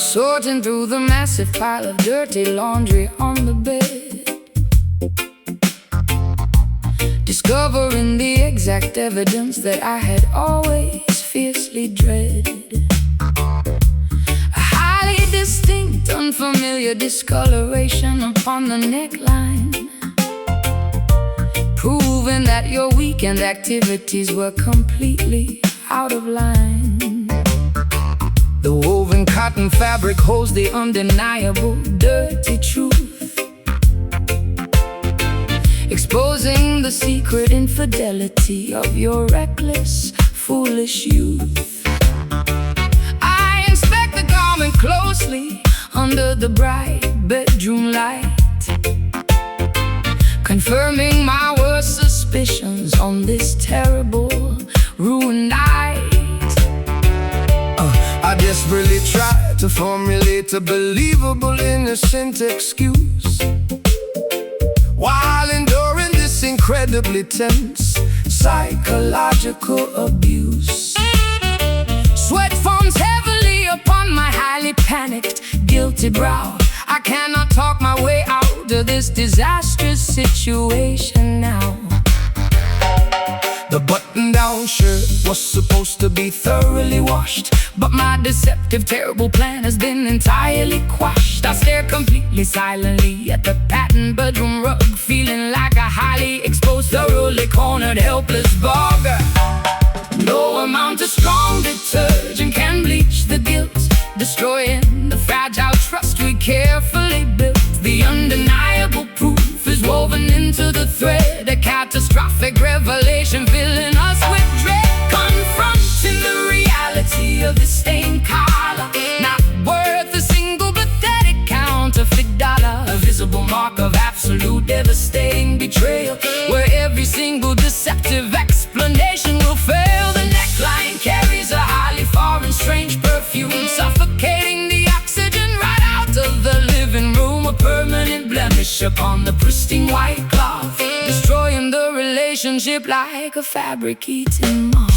sorting through the massive pile of dirty laundry on the bed, discovering the exact evidence that I had always fiercely dreaded. A highly distinct, unfamiliar discoloration upon the neckline, proving that your weekend activities were completely out of line. The woven cotton fabric holds the undeniable dirty truth, exposing the secret infidelity of your reckless, foolish youth. I inspect the garment closely under the bright bedroom light, confirming my worst suspicions on this terrible, ruined night. I desperately try to formulate a believable, innocent excuse, while enduring this incredibly tense psychological abuse. Sweat forms heavily upon my highly panicked, guilty brow. I cannot talk my way out of this disastrous situation now. The button-down shirt was supposed to be thoroughly washed, but my deceptive, terrible plan has been entirely quashed. I stare completely silently at the patterned bedroom rug, feeling like a highly exposed, thoroughly cornered, helpless bugger. No amount of strong detergent can bleach the guilt, destroying the fragile trust we carefully built. The undeniable proof is woven into the thread, a catastrophic revelation filling us with dread. Confronting the reality of this stained collar, not worth a single pathetic counterfeit dollar, a visible mark of absolute devastating betrayal, where every single deceptive explanation will fail. The neckline carries a highly foreign, strange perfume, suffocating the oxygen right out of the living room, a permanent blemish upon the pristine white cloth, destroying the relationship like a fabric-eating moth.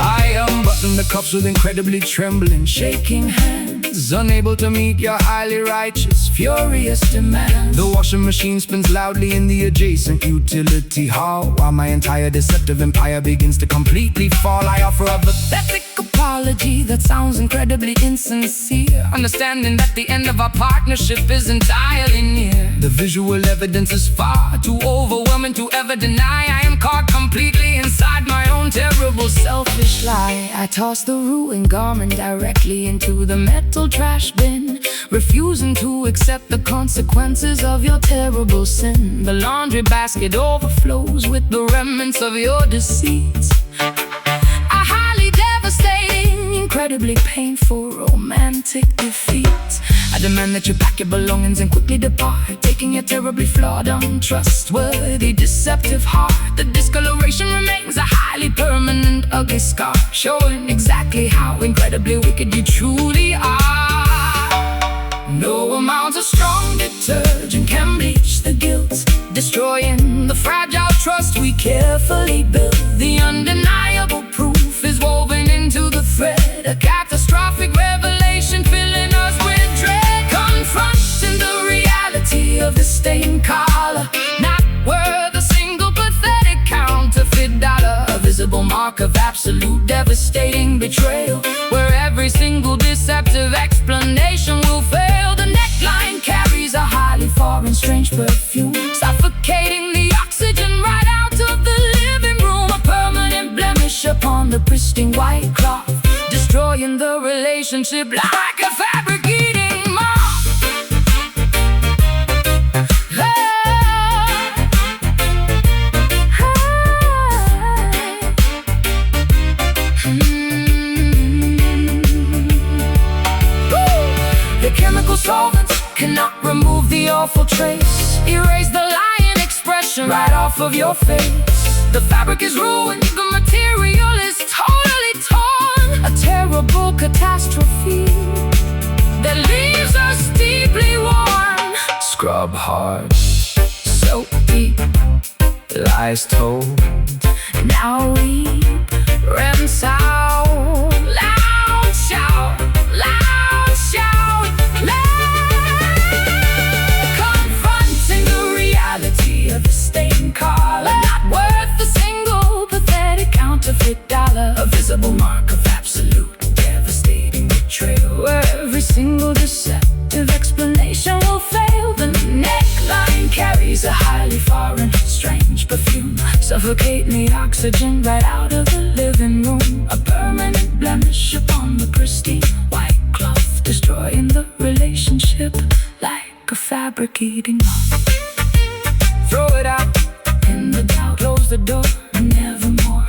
I unbutton the cuffs with incredibly trembling, shaking hands, unable to meet your highly righteous, furious demand. The washing machine spins loudly in the adjacent utility hall, while my entire deceptive empire begins to completely fall. I offer a pathetic apology that sounds incredibly insincere, understanding that the end of our partnership is entirely near. The visual evidence is far too overwhelming to ever deny. I am caught completely inside my own terrible, selfish lie. I toss the ruined garment directly into the metal trash bin, refusing to accept the consequences of your terrible sin. The laundry basket overflows with the remnants of your deceit. A highly devastating, incredibly painful, romantic defeat. I demand that you pack your belongings and quickly depart, taking your terribly flawed, untrustworthy, deceptive heart. The discoloration remains a highly permanent, ugly scar, showing exactly how incredibly wicked you truly are. No amount of strong detergent can bleach the guilt, destroying the fragile trust we carefully built. The undeniable proof is woven into the thread, a catastrophic revelation filling us with dread. Confronting the reality of the stained collar, not worth a single pathetic counterfeit dollar, a visible mark of absolute devastating betrayal, where every single deceptive explanation will fail. The neckline carries a highly foreign, strange perfume, suffocating the oxygen right out of the living room, a permanent blemish upon the pristine white cloth, destroying the relationship like a fabric-eating moth. The chemical solvents cannot remove the awful trace, erase the lying expression right off of your face. The fabric is ruined, the material is totally torn, a terrible catastrophe that leaves us deeply worn. Scrub hard, soap deep, lies told, now weep, rinse out, loud shout. single deceptive explanation will fail. The neckline carries a highly foreign, strange perfume, suffocating the oxygen right out of the living room. A permanent blemish upon the pristine white cloth, destroying the relationship like a fabric eating moth. Throw it out in the doubt, close the door, nevermore.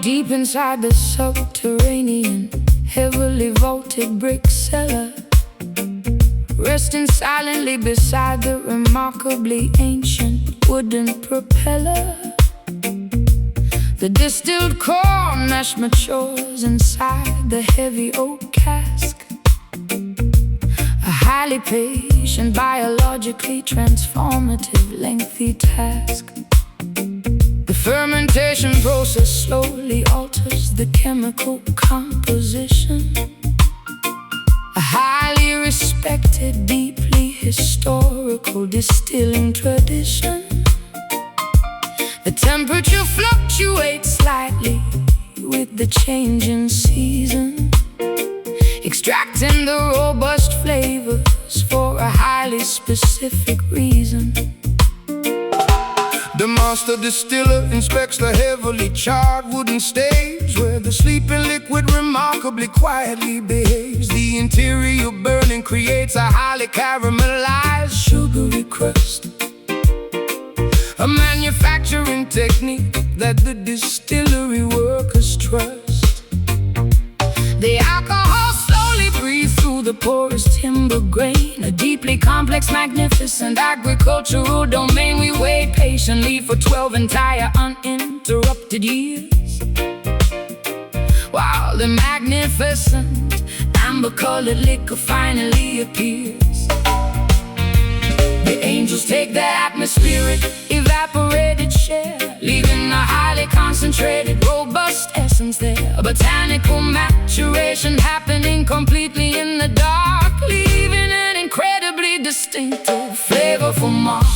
Deep inside the subterranean, heavily vaulted brick cellar, resting silently beside the remarkably ancient wooden propeller. The distilled corn ash matures inside the heavy oak cask, a highly patient, biologically transformative, lengthy task. The fermentation process slowly alters the chemical composition. A highly respected, deeply historical distilling tradition. The temperature fluctuates slightly with the changing season, extracting the robust flavors for a highly specific reason. The master distiller inspects the heavily charred wooden staves, where the sleeping liquid remarkably quietly behaves. The interior burning creates a highly caramelized, sugary crust, a manufacturing technique that the distillery workers trust. The alcohol slowly breathes through the porous timber grain, a deeply complex, magnificent agricultural domain. We wait patiently for 12 entire uninterrupted years, while the magnificent amber-colored liquor finally appears. The angels take the atmospheric, evaporated share, leaving a highly concentrated, robust essence there. A botanical maturation happening completely in the dark, leaving an incredibly distinctive, flavorful mark.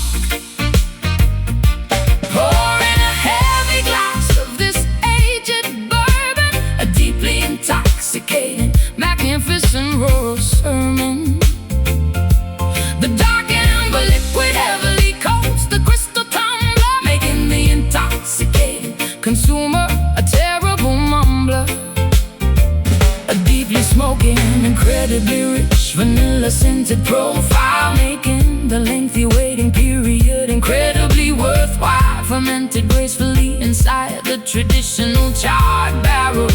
Pouring a heavy glass of this aged bourbon, a deeply intoxicating, magnificent rural sermon. The dark amber liquid heavily coats the crystal tumbler, making the intoxicated consumer a terrible mumbler. A deeply smoking, incredibly rich, vanilla-scented profile, making the lengthy waiting period incredibly worthwhile. Fermented gracefully inside the traditional charred barrel,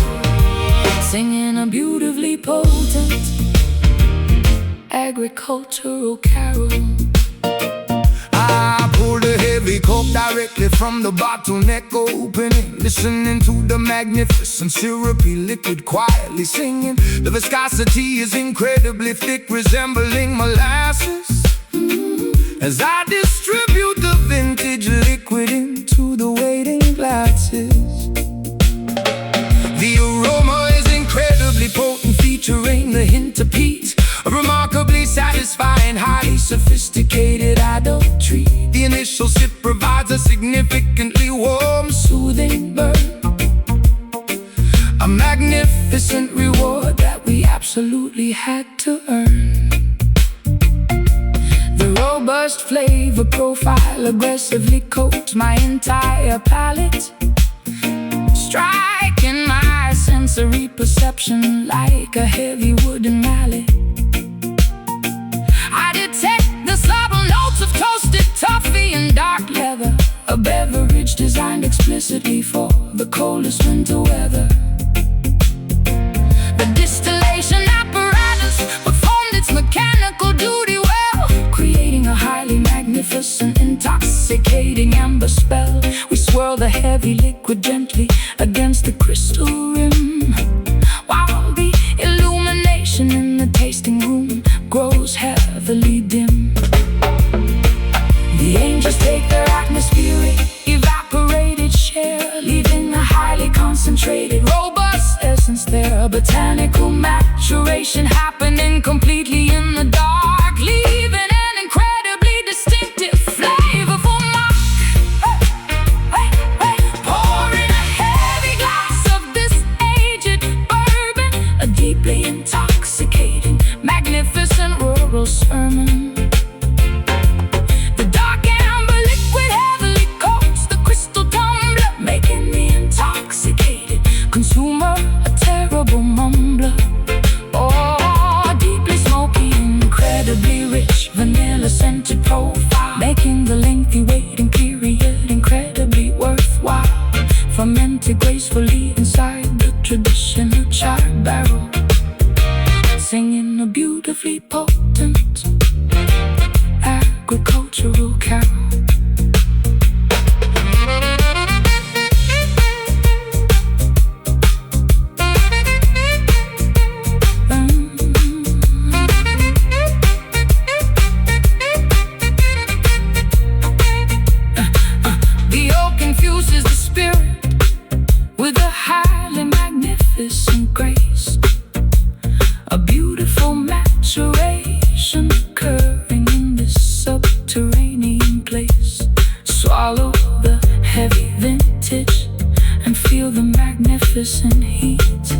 singing a beautifully potent agricultural carol. I pulled a heavy cup directly from the bottleneck opening, listening to the magnificent syrupy liquid quietly singing. The viscosity is incredibly thick, resembling molasses, as I distribute the vintage liquid into the waiting glasses. The aroma is incredibly potent, featuring the hint of peat, a remarkably satisfying, highly sophisticated adult treat. The initial sip provides a significantly warm, soothing burn, a magnificent reward that we absolutely had to earn. The robust flavor profile aggressively coats my entire palate, striking my sensory perception like a heavy wooden mallet. I detect the subtle notes of toasted toffee and dark leather, a beverage designed explicitly for the coldest winter weather. The distillation apparatus performed its mechanical duty well, heavy liquid gently against the crystal rim, while the illumination in the tasting room grows heavily dim. The angels take their atmospheric evaporated share, leaving a highly concentrated, robust essence there. Botanical maturation happening completely in the dark, leaving an incredibly distinctive, flavorful mark. Pouring a heavy glass of this aged bourbon, a deeply intoxicating, magnificent rural sermon. Consumer, a terrible mumbler. Oh, deeply smoky, incredibly rich, vanilla-scented profile, making the lengthy waiting period incredibly worthwhile. Fermented gracefully inside the traditional charred barrel, singing a beautifully potent agricultural carol. With a highly magnificent grace, a beautiful maturation occurring in this subterranean place. Swallow the heavy vintage and feel the magnificent heat.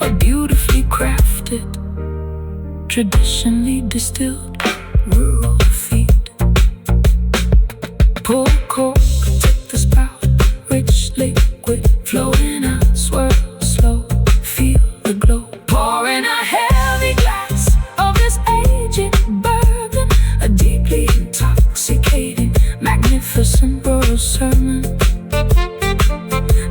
A beautifully crafted, traditionally distilled rural feed. Pour cork, protect the spout. Rich liquid flowing out, swirl slow, feel the glow. Pouring a heavy glass of this aged bourbon, a deeply intoxicating, magnificent rural sermon.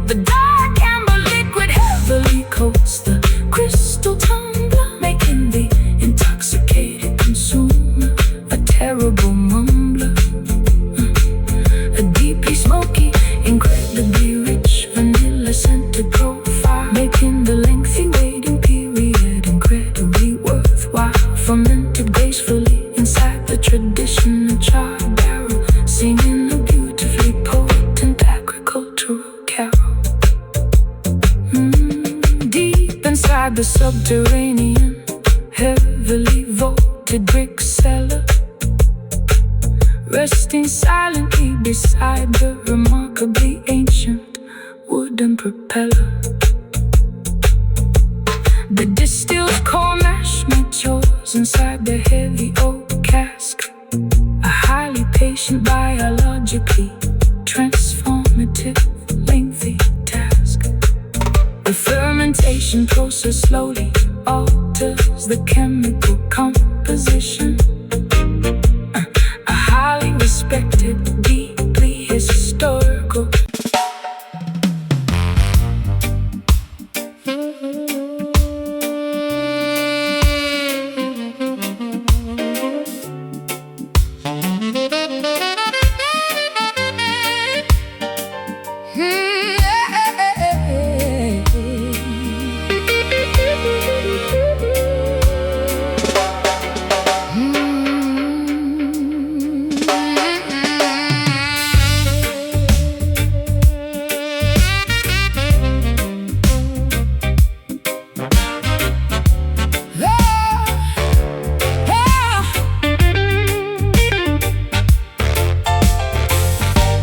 The dark amber liquid heavily coats the crystal tumbler, making the intoxicated consumer a terrible mumbler. A deeply smoky, incredibly rich, vanilla-scented profile, making the lengthy waiting period incredibly worthwhile. Fermented gracefully inside the traditional charred barrel, singing a beautifully potent agricultural carol. Deep inside the subterranean, heavily vaulted brick cellar, resting silently beside the remarkably ancient wooden propeller. The distilled corn mash matures inside the heavy oak cask, a highly patient, biologically transformative, lengthy task. The fermentation process slowly alters the chemical composition. A highly respected, deeply historical.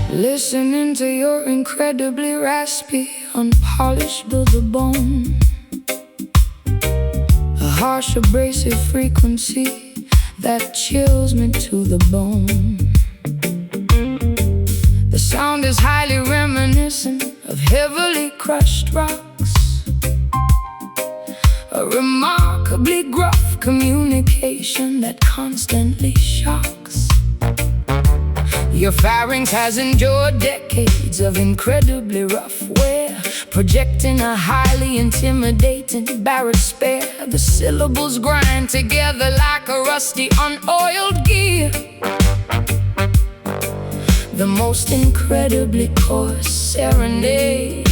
Listening to your incredibly raspy, unpolished to the bone, a harsh, abrasive frequency that chills me to the bone. The sound is highly reminiscent of heavily crushed rocks, a remarkably gruff communication that constantly shocks. Your pharynx has endured decades of incredibly rough wear, projecting a highly intimidating baritone spare. The syllables grind together like a rusty, unoiled gear. the most incredibly coarse serenade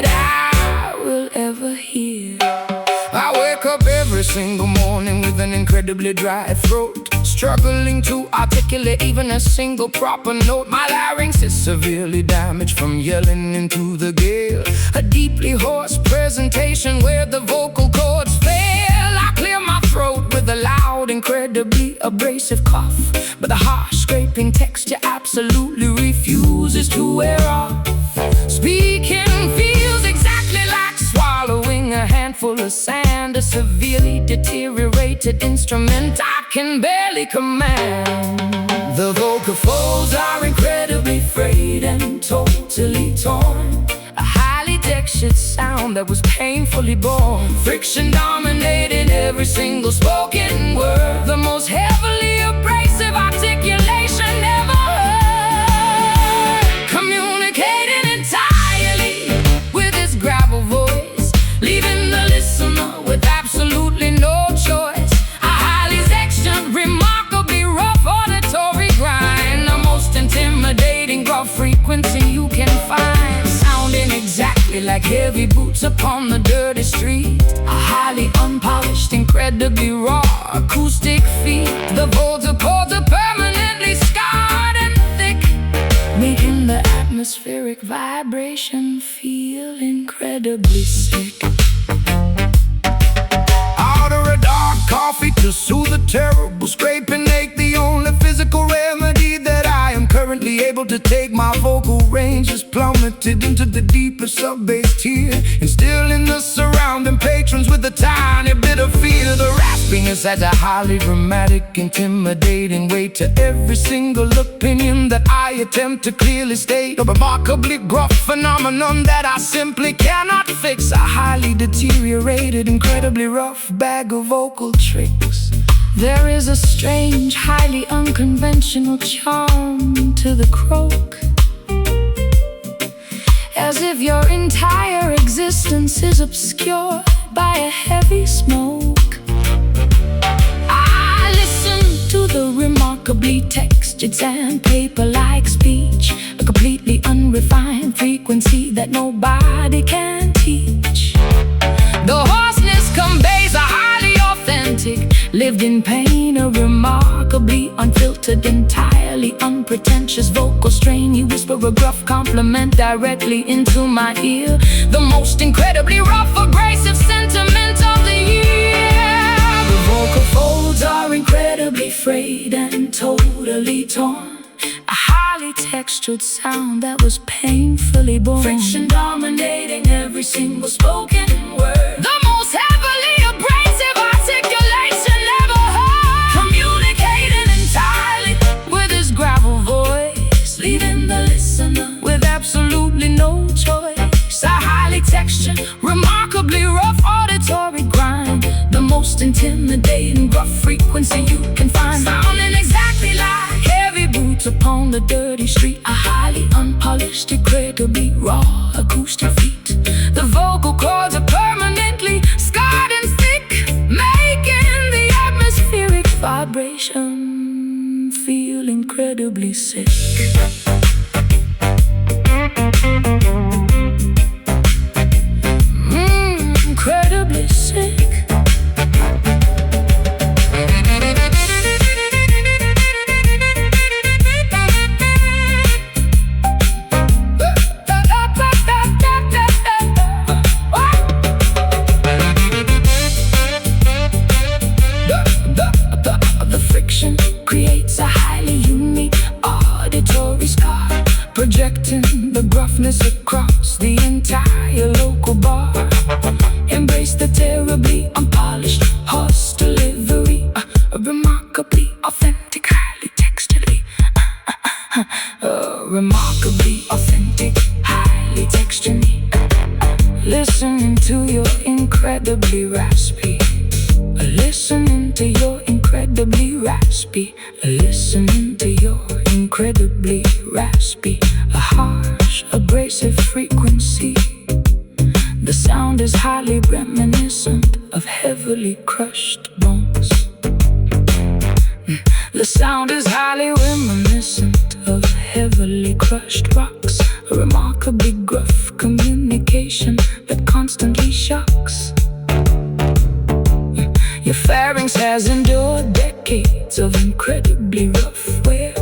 I will ever hear. I wake up every single morning with an incredibly dry throat, struggling to articulate even a single proper note. My larynx is severely damaged from yelling into the gale, a deeply hoarse presentation where the vocal cords fail. I clear my throat with a loud, incredibly abrasive cough, but the harsh scraping texture absolutely refuses to wear off. Speaking feels exactly like swallowing a handful of sand, a severely deteriorated instrument I can barely command. The vocal folds are incredibly frayed and totally torn, a highly textured sound that was painfully born. Friction dominating every single spoken word, the most heavily abrasive articulation ever heard. Communicating entirely with his gravel voice, leaving the listener with absolutely no choice. A highly textured, remarkably rough auditory grind, the most intimidating gruff frequency you can find, sounding exactly like heavy boots upon the dirty street. A highly unpolished, incredibly raw acoustic feat. The vocal cords are permanently scarred and thick, making the atmospheric vibration feel incredibly sick. Order a dark coffee to soothe a terrible scraping ache, the only physical remedy that I am currently able to take. My vocal range is plummeted into the deepest sub-bass tier, instilling the surrounding patrons with a tiny bit of fear. The raspiness adds a highly dramatic, intimidating weight to every single opinion that I attempt to clearly state. A remarkably gruff phenomenon that I simply cannot fix, a highly deteriorated, incredibly rough bag of vocal tricks. There is a strange, highly unconventional charm to the croak, as if your entire existence is obscured by a heavy smoke. I listen to the remarkably textured sandpaper-like speech, a completely unrefined frequency that nobody can teach. The hoarseness conveys a highly authentic, lived in pain, a remarkably unfiltered, entirely unpretentious vocal strain. You whisper a gruff compliment directly into my ear, the most incredibly rough, abrasive sentiment of the year. The vocal folds are incredibly frayed and totally torn, a highly textured sound that was painfully born. Friction dominating every single spoken word, the most heavily abrasive articulation ever heard. Communicating entirely with his gravel voice, leaving the listener with absolutely no choice. A highly textured, remarkably rough auditory grind, the most intimidating gruff frequency you can find, sounding exactly like heavy boots upon the dirty street. A highly unpolished, incredibly raw acoustic feat. The vocal cords are permanently scarred and thick, making the atmospheric vibration feel incredibly sick. Incredibly sick. The friction creates a highly unique auditory scar, projecting the gruffness across the entire local bar. Embrace the terribly unpolished hoarse delivery, a remarkably authentic, highly texturedly, remarkably authentic, highly texturedly. Listening to your incredibly raspy, listening to your incredibly raspy, listening to your incredibly raspy, a harsh, abrasive frequency. The sound is highly reminiscent of heavily crushed bones. The sound is highly reminiscent of heavily crushed rocks, a remarkably gruff communication that constantly shocks. Your pharynx has endured decades of incredibly rough wear,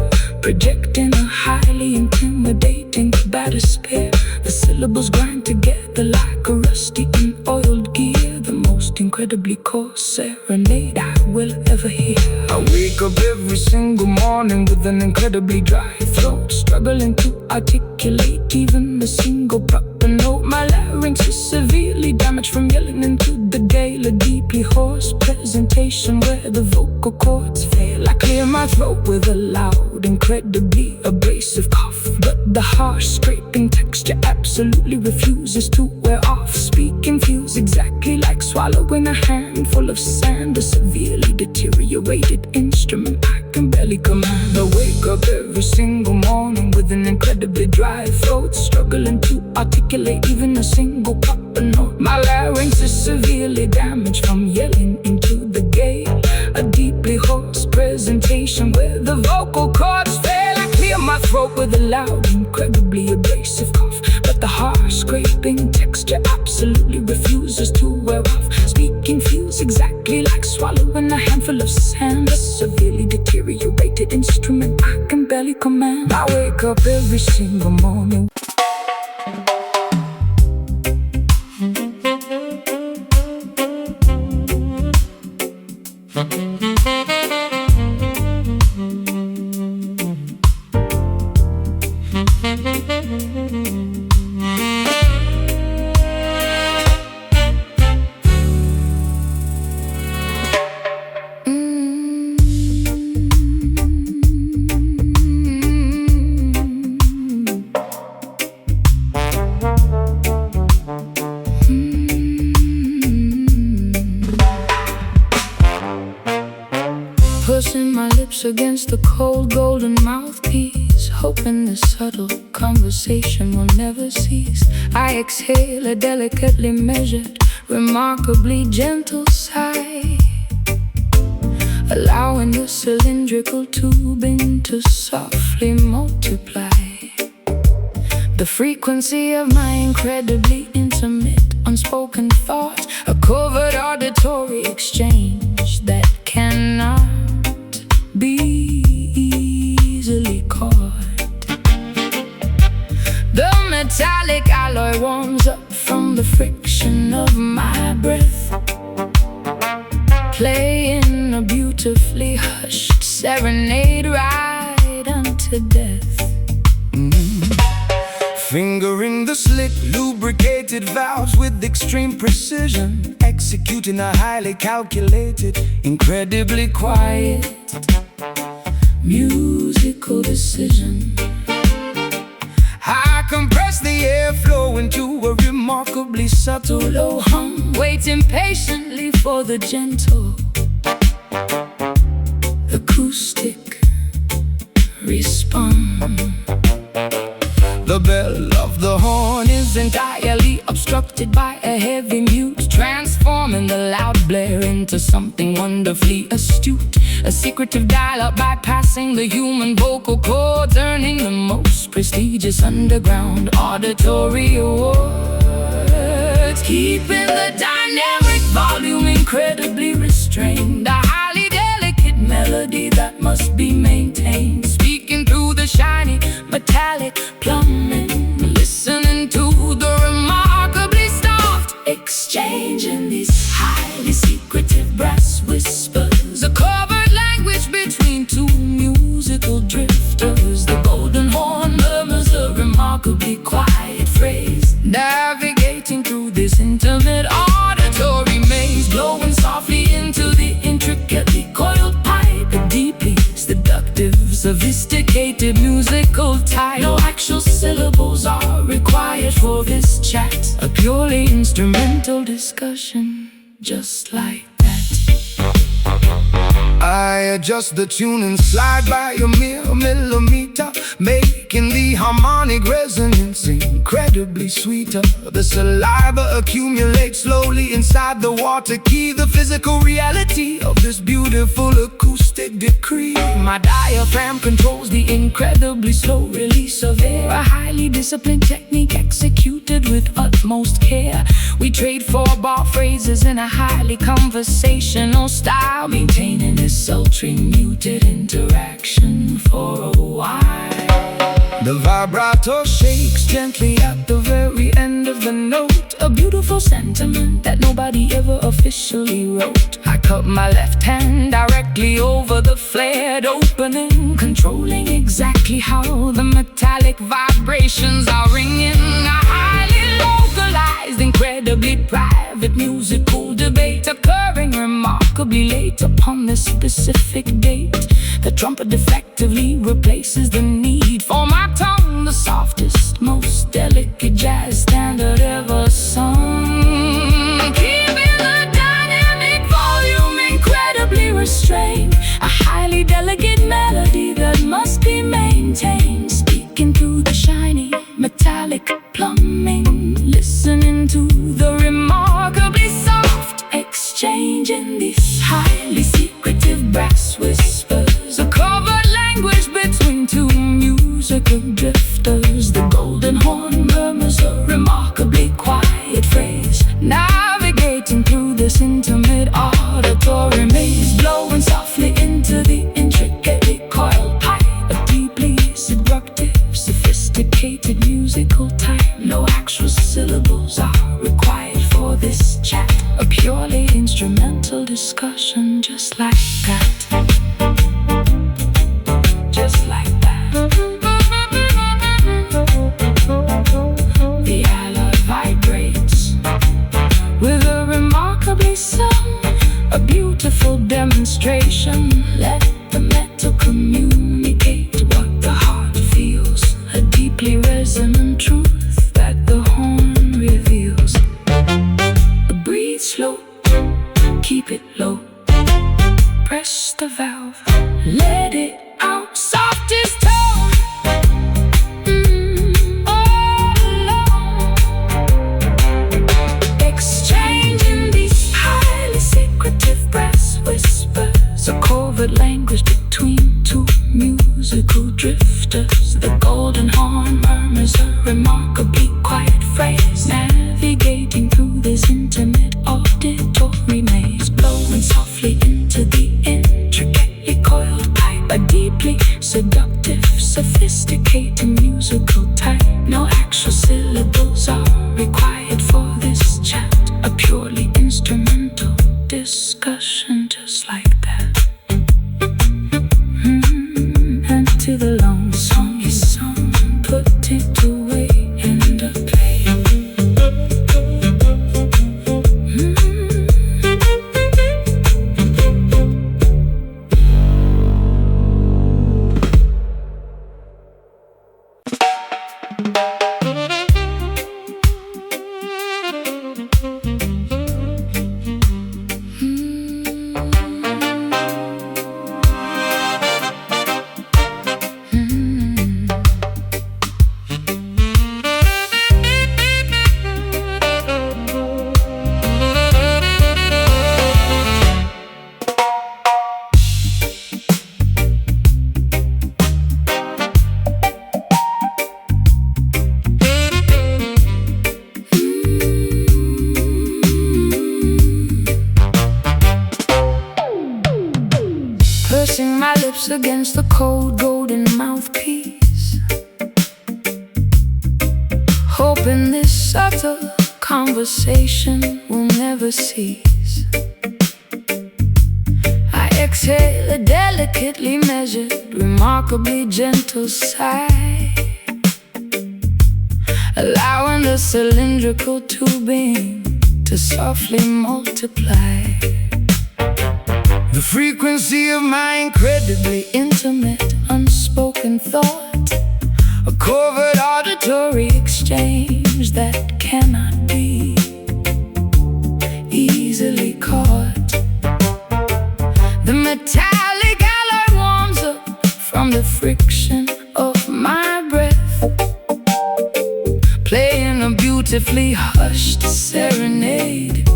projecting a highly intimidating despair. The syllables grind together like a rusty and oiled gear, the most incredibly coarse serenade I will ever hear. I wake up every single morning with an incredibly dry throat, struggling to articulate even a single proper note. My larynx is severely damaged from yelling into the gale, a deeply hoarse presentation where the vocal cords fail. I clear my throat with a loud, incredibly abrasive cough, but the harsh scraping texture absolutely refuses to wear off. Speaking feels exactly like swallowing a handful of sand, a severely deteriorated instrument I can barely command. I wake up every single morning with an incredibly dry throat, struggling to articulate even a single proper note. My larynx is severely damaged from yelling into the gale, a deeply hoarse presentation where the vocal cords fail. I clear my throat with a loud, incredibly abrasive cough, but the harsh scraping texture absolutely refuses to wear off. Speaking feels exactly like swallowing a handful of sand, a severely deteriorated instrument I can barely command. I wake up every single morning. Pushing my lips against the cold golden mouthpiece, hoping the subtle conversation will never cease. I exhale a delicately measured, remarkably gentle sigh, allowing the cylindrical tubing to softly multiply. The frequency of my incredibly intimate, unspoken thoughts, a covert auditory exchange that cannot be easily caught. The metallic alloy warms up from the friction of my breath, playing a beautifully hushed serenade right unto death. Fingering the slick, lubricated valves with extreme precision, executing a highly calculated, incredibly quiet musical decision. I compress the airflow into a remarkably subtle low hum, Waiting patiently for the gentle acoustic response. The bell of the horn is entirely obstructed by a heavy mute, transforming the loud blare into something wonderfully astute. A secretive dial-up bypassing the human vocal cords, earning the most prestigious underground auditory awards, keeping the dynamic volume incredibly restrained. A highly delicate melody that must be maintained, speaking through the shiny metallic plumbing, listening to the remarkably soft exchange in these highly secretive brass whispers, a covert language between two musical drifters. The golden horn murmurs a remarkably quiet phrase, navigating through this intimate auditory maze, blowing softly into the intricately coiled pipe, a deeply seductive, sophisticated musical type. No actual syllables are required for this chat, a purely instrumental discussion, just like that. I adjust the tune and slide by a mere millimeter, making the harmonic resonance incredibly sweeter. The saliva accumulates slowly inside the water key, the physical reality of this beautiful acoustic encrypted decree. My diaphragm controls the incredibly slow release of air, a highly disciplined technique executed with utmost care. We trade four-bar phrases in a highly conversational style, maintaining this sultry muted interaction for a while. The vibrato shakes gently at the very end of the note, a beautiful sentiment that nobody ever officially wrote. I cut my left hand directly over the flared opening, controlling exactly how the metallic vibrations are ringing. A highly localized, incredibly private musical debate occurring remarkably late upon this specific date. The trumpet effectively replaces the need for my tongue, the softest, most delicate jazz standard ever sung. Keeping the dynamic volume incredibly restrained, a highly delicate melody that must be maintained, speaking through the shiny metallic plumbing, listening to the remarkably soft exchange in these highly secretive brass whispers, a covert language between two musical drifters. The golden horn murmurs a remarkably quiet phrase, navigating through this intimate auditory maze, blowing softly into the intricately coiled pipe, a deeply seductive, sophisticated musical type. No actual syllables are required for this chat, a purely instrumental discussion, just like that. Just like that. The alloy vibrates with a remarkably sound, a beautiful demonstration. Let the metal communicate what the heart feels, a deeply resonant truth that the horn reveals. Breathe slow, keep it low, press the valve, let it out, softest tone, all alone. Exchanging these highly secretive brass whispers, a covert language between two musical drifters. The golden horn murmurs a remarkably quiet phrase, navigating through this intimate auditory maze, blowing softly into the intricately coiled pipe, a deeply seductive, sophisticated musical type. No actual syllables are required for this chat, a purely instrumental discussion, just like that. And to the long song is sung, put it away in the play. Pushing my lips against the cold golden mouthpiece, hoping this subtle conversation will never cease. I exhale a delicately measured, remarkably gentle sigh, allowing the cylindrical tubing to softly multiply. The frequency of my incredibly intimate, unspoken thought, a covert auditory exchange that cannot be easily caught. The metallic alloy warms up from the friction of my breath, playing a beautifully hushed serenade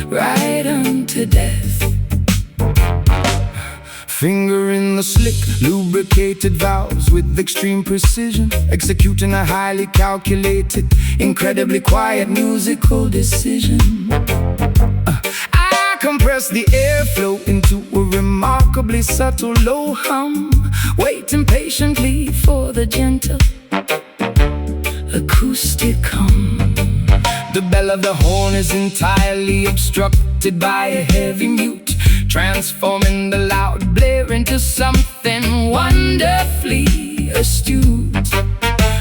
right unto death. Fingering the slick, lubricated valves with extreme precision, executing a highly calculated, incredibly quiet musical decision. I compress the airflow into a remarkably subtle low hum, waiting patiently for the gentle acoustic hum. The bell of the horn is entirely obstructed by a heavy mute, transforming the loud blare into something wonderfully astute.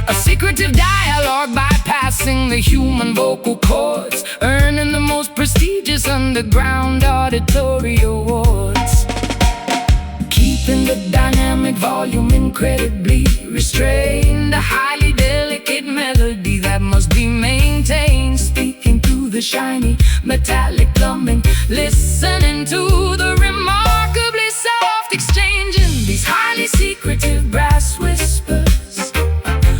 A secretive dialogue bypassing the human vocal cords, earning the most prestigious underground auditory awards. Keeping the dynamic volume incredibly restrained, a highly delicate melody that must be maintained, speaking through the shiny metallic plumbing, listening to the remarkably soft exchanging these highly secretive brass whispers,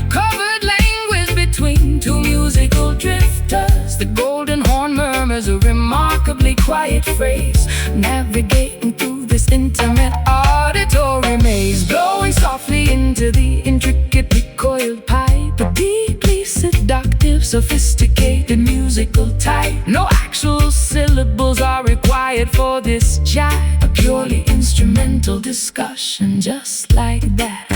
covered language between two musical drifters. The golden horn murmurs a remarkably quiet phrase, navigating through this intimate auditory maze, blowing softly into the intricately coiled pipe, a deeply seductive, sophisticated musical type. No actual syllables are required for this chat, a purely instrumental discussion just like that.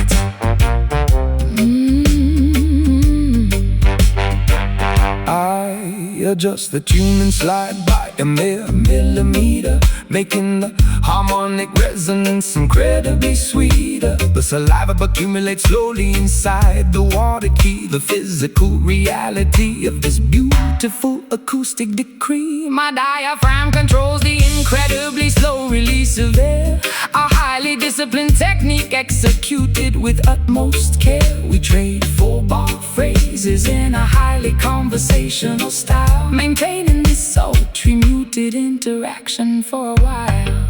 I adjust the tune and slide by a mere millimeter, making the harmonic resonance incredibly sweeter. The saliva accumulates slowly inside the water key, the physical reality of this beautiful acoustic decree. My diaphragm controls the incredibly slow release of air, a highly disciplined technique executed with utmost care. We trade full-bar phrases in a highly conversational style, maintaining this sultry muted interaction for a while.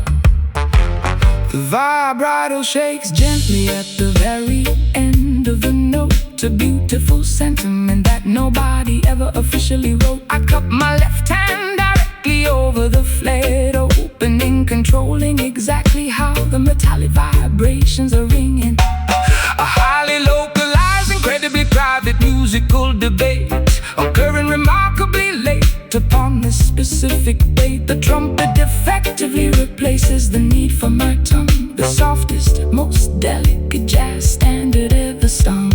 The vibrato shakes gently at the very end of the note, a beautiful sentiment that nobody ever officially wrote. I cup my left hand directly over the flared opening, controlling exactly how the metallic vibrations are ringing. A highly localized, incredibly private musical debate, occurring remarkably late upon this specific date. The trumpet effectively replaces the need for my tongue, the softest, most delicate jazz standard ever sung,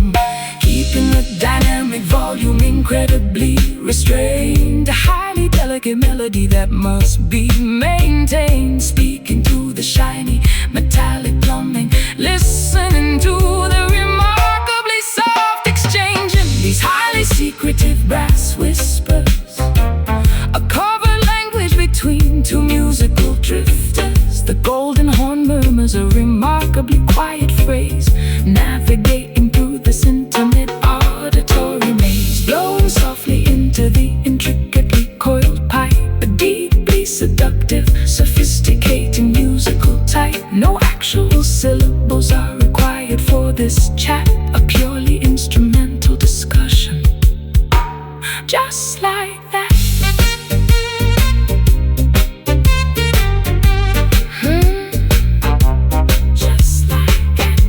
keeping the dynamic volume incredibly restrained, a highly delicate melody that must be maintained, speaking through the shiny metallic plumbing, listening to the remarkably soft exchanging these highly secretive brass whispers, a covered language between two musical drifters. The golden horn murmurs a remarkably quiet phrase, navigating through this intimate auditory maze, blowing softly into the intricately coiled pipe, a deeply seductive, sophisticated musical type. No actual syllables are required for this chat, a purely instrumental discussion just like that. Just like that.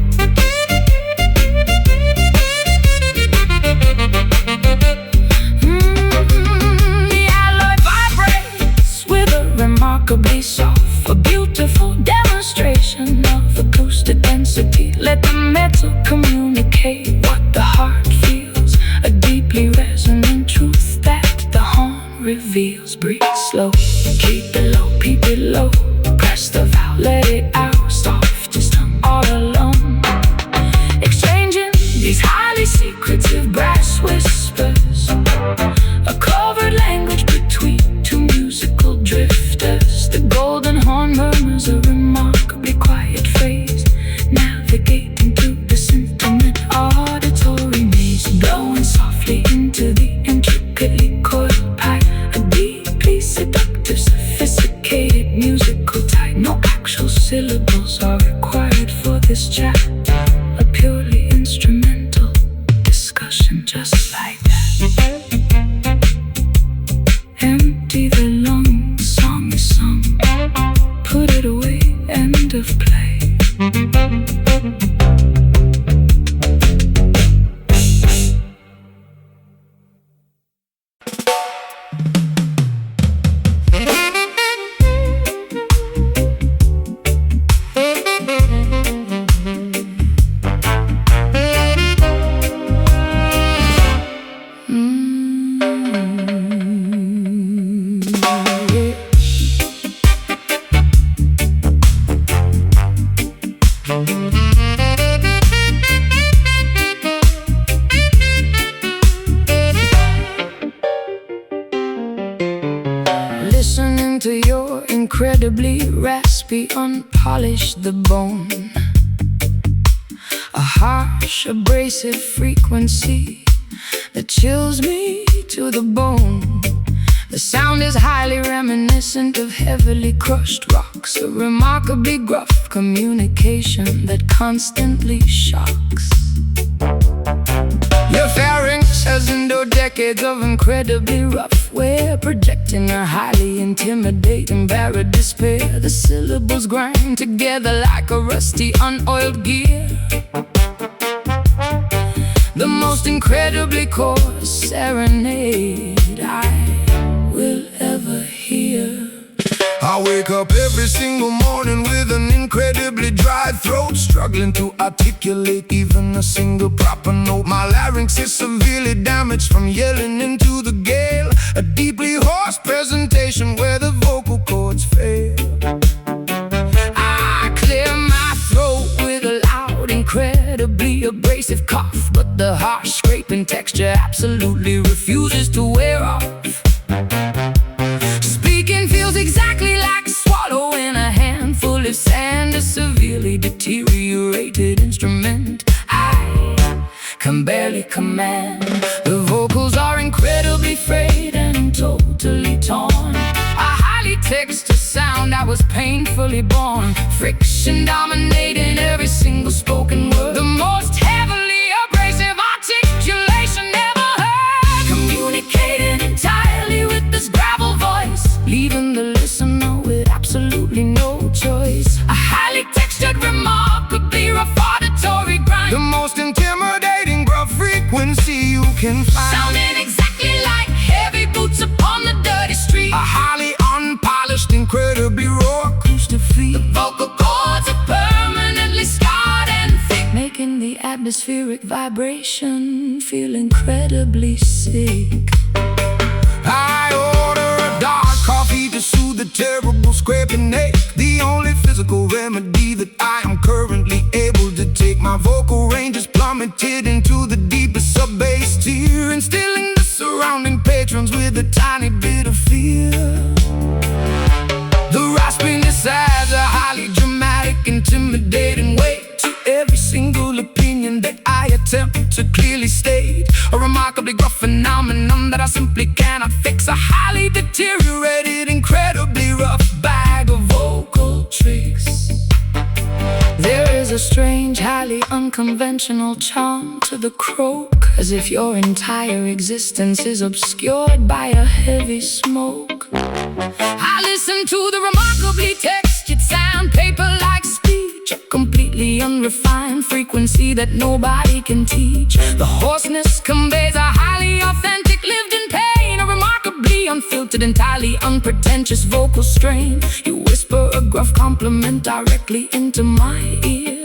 The alloy vibrates with a remarkably soft, a beautiful demonstration of acoustic density. Let the metal communicate what the heart feels, a deeply resonant truth that the horn reveals. Breathe slow, keep it low, keep it low, press the valve, let it out, softest hum all alone, exchanging these highly secretive brass whispers, a covered language between two musical drifters. The golden horn murmurs a remarkably quiet phrase, navigating through this intimate auditory maze, blowing softly into the intricately coiled pipe, a deeply seductive, sophisticated musical type. No actual syllables are required for this chat, a purely instrumental discussion just like that. Empty the lungs, song is sung, put it away, end of play. Listening to your incredibly raspy, unpolished the bone. A harsh, abrasive frequency that chills me to the bone. The sound is highly reminiscent of heavily crushed rocks, a remarkably gruff communication that constantly shocks. Your pharynx has endured decades of incredibly rough wear, projecting a highly intimidating barrier despair. The syllables grind together like a rusty, unoiled gear. The most incredibly coarse serenade I will ever hear. I wake up every single morning with an incredibly dry throat, struggling to articulate even a single proper note. My larynx is severely damaged from yelling into the gale, a deeply hoarse presentation where the vocal cords fail. I clear my throat with a loud, incredibly abrasive cough, but the harsh scraping texture absolutely refuses to wear off. Speaking feels exactly like swallowing a handful of sand, a severely deteriorated instrument I can barely command. The vocals are incredibly frayed and totally torn, a highly textured sound that was painfully born. Friction dominating every single spoken word, the most heavily abrasive articulation ever heard. Communicating entirely with this gravel voice, leaving the listener with absolutely no choice. A highly textured, remarkably rough auditory grind, the most intimidating gruff frequency you can find, sounding exactly like heavy boots upon the dirty street. A highly unpolished, incredibly raw acoustic feel. The vocal cords are permanently scarred and thick, making the atmospheric vibration feel incredibly sick. I order a dark coffee to soothe the terrible scraping ache, the only physical remedy that I am currently able to take. My vocal range is plummeted into the deepest sub-bass tier, instilling the surrounding patrons with a tiny bit of fear. The raspiness adds a highly dramatic, intimidating weight to every single opinion that I attempt to clearly state. A remarkably gruff phenomenon that I simply cannot fix, a highly deteriorated, incredibly rough bag of vocal tricks. There is a strange, highly unconventional charm to the croak, as if your entire existence is obscured by a heavy smoke. I listen to the remarkably textured sound, paper-like speech, a completely unrefined frequency that nobody can teach. The hoarseness conveys a highly authentic, lived-in pain, a remarkably unfiltered, entirely unpretentious vocal strain. You whisper a gruff compliment directly into my ear.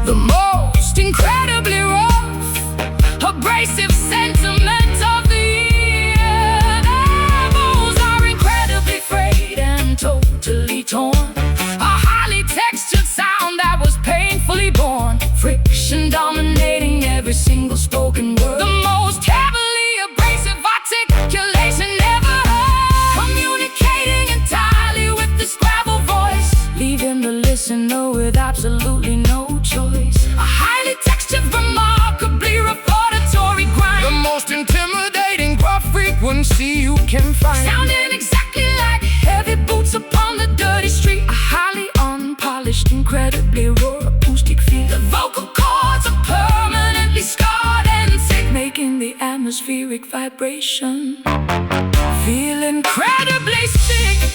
The most incredibly rough, abrasive sentiment of the year. The vocals are incredibly frayed and totally torn, a highly textured sound that was painfully born. Friction dominating every single spoken word, the most heavily abrasive articulation ever heard. Communicating entirely with this gravel voice, leaving the listener with absolutely no choice. A highly textured, remarkably rough auditory grind, the most intimidating gruff frequency you can find, sounding exactly like heavy boots upon the dirty street. A highly unpolished, incredibly raw acoustic feel. The vocal cords are permanently scarred and thick, making the atmospheric vibration feel incredibly sick.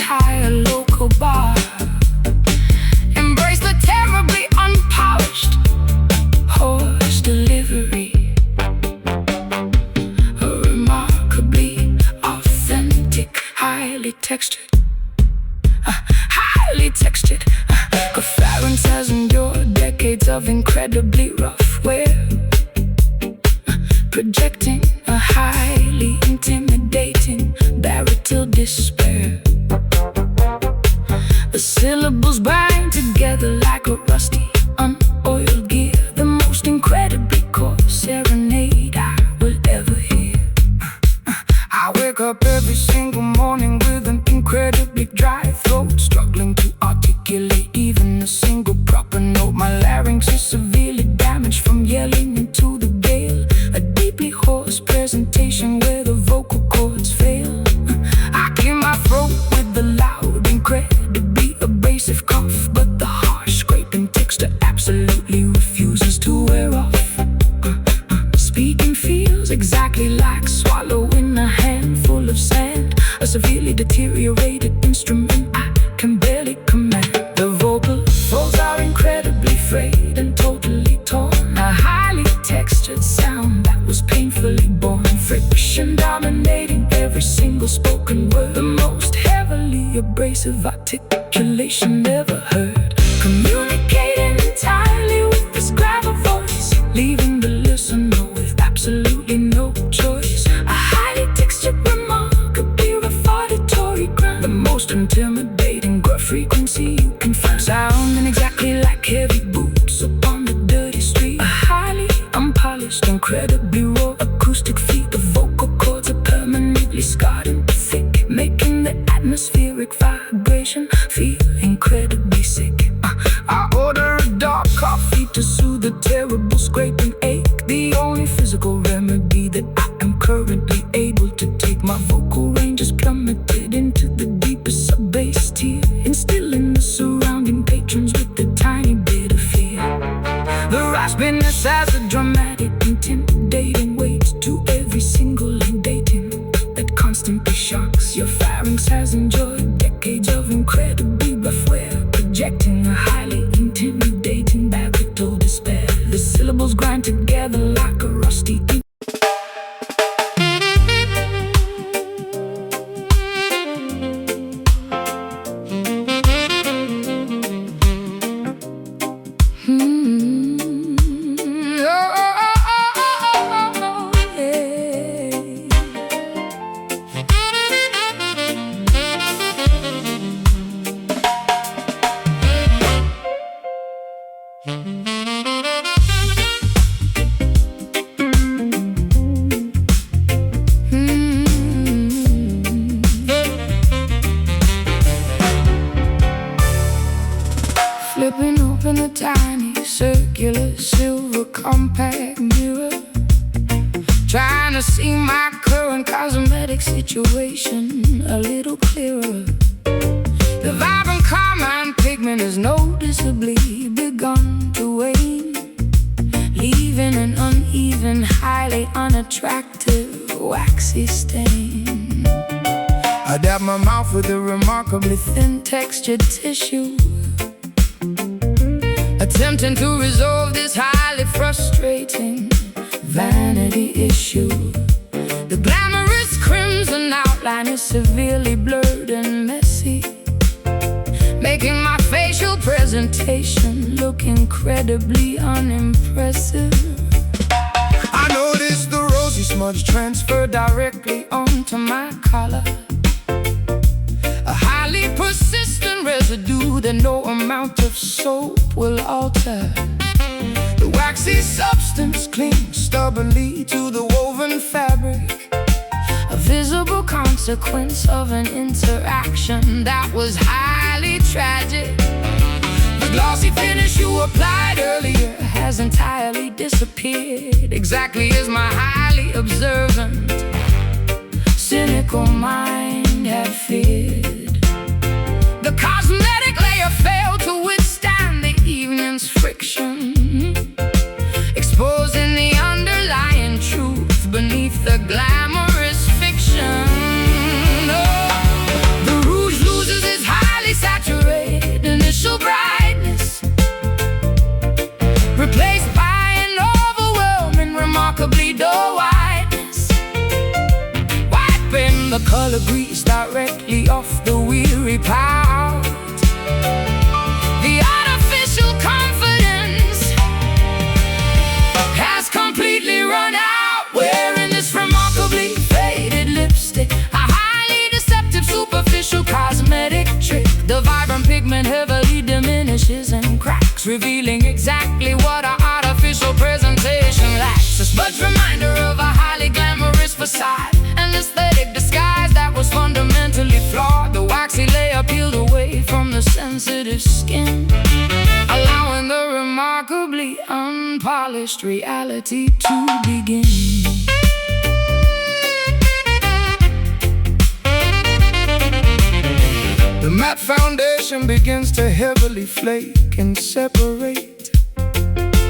entire local bar. Embrace the terribly unpolished horse delivery. A remarkably authentic, highly textured Pharynx has endured decades of incredibly rough wear, projecting a highly intimidating baritone despair. The syllables bind together like a rusty, unoiled gear, the most incredibly coarse serenade I will ever hear. I wake up every single morning with an incredibly dry throat, struggling to articulate even a single proper note. My larynx is severely damaged from yelling into the gale, a deeply hoarse presentation where the vocal cords fail. I clear my throat with the loud, incredibly abrasive cough, but the harsh scraping texture absolutely refuses to wear off. Speaking feels exactly like swallowing a handful of sand, a severely deteriorated instrument I can barely command. The vocal folds are incredibly frayed and totally torn, a highly textured sound that was painfully born. Friction dominating every single spoken word, the most heavily abrasive articulation ever heard. Communicating entirely with this gravel voice, leaving the listener with absolutely no choice. A highly textured, remarkably rough auditory grunt, the most intimidating gruff frequency you can find, sounding exactly like heavy boots upon the dirty street. A highly unpolished, incredibly raw acoustic feat. The vocal cords are permanently scarred and thick, making the atmospheric vibration feel incredibly sick. I order a dark coffee to soothe the terrible scraping ache, the only physical remedy that I am currently able to take. My vocal range is plummeted into the deepest sub-bass tier, instilling the surrounding patrons with a tiny bit of fear. The raspiness has a dramatic, intimidating weight to every single indating that constantly shocks. Your pharynx has enjoyed decades of incredibly rough wear, projecting a highly intimidating baritone despair. The syllables grind together like a rusty flipping open a tiny circular silver compact mirror, trying to see my current cosmetic situation a little clearer. The vibrant carmine pigment has noticeably begun to wane, leaving an uneven, highly unattractive, waxy stain. I dab my mouth with a remarkably thin textured tissue, attempting to resolve this highly frustrating vanity issue. The glamorous crimson outline is severely blurred and messy, making my facial presentation look incredibly unimpressive. I noticed the rosy smudge transfer directly onto my collar, a highly persistent residue that no amount of soap will alter. The waxy substance clings stubbornly to the woven fabric, a visible consequence of an interaction that was highly tragic. The glossy finish you applied earlier has entirely disappeared, exactly as my highly observant, cynical mind had feared. The cosmetic layer failed to withstand the evening's friction, exposing the underlying truth beneath the glamorous fiction. Oh, the rouge loses wax, revealing exactly what our artificial presentation lacks. A smudge reminder of a highly glamorous facade, an aesthetic disguise that was fundamentally flawed. The waxy layer peeled away from the sensitive skin, allowing the remarkably unpolished reality to begin. The matte foundation begins to heavily flake and separate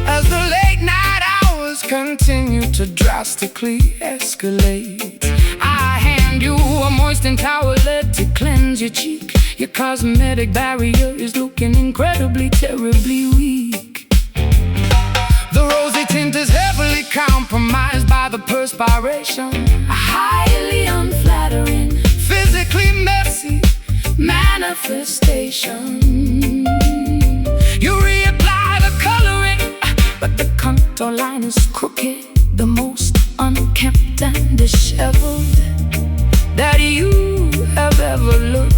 as the late night hours continue to drastically escalate. I hand you a moistened towelette to cleanse your cheek. Your cosmetic barrier is looking incredibly, terribly weak. The rosy tint is heavily compromised by the perspiration, A highly unflattering, physically messy manifestation. You reapply the coloring, But the contour line is crooked, the most unkempt and disheveled that you have ever looked.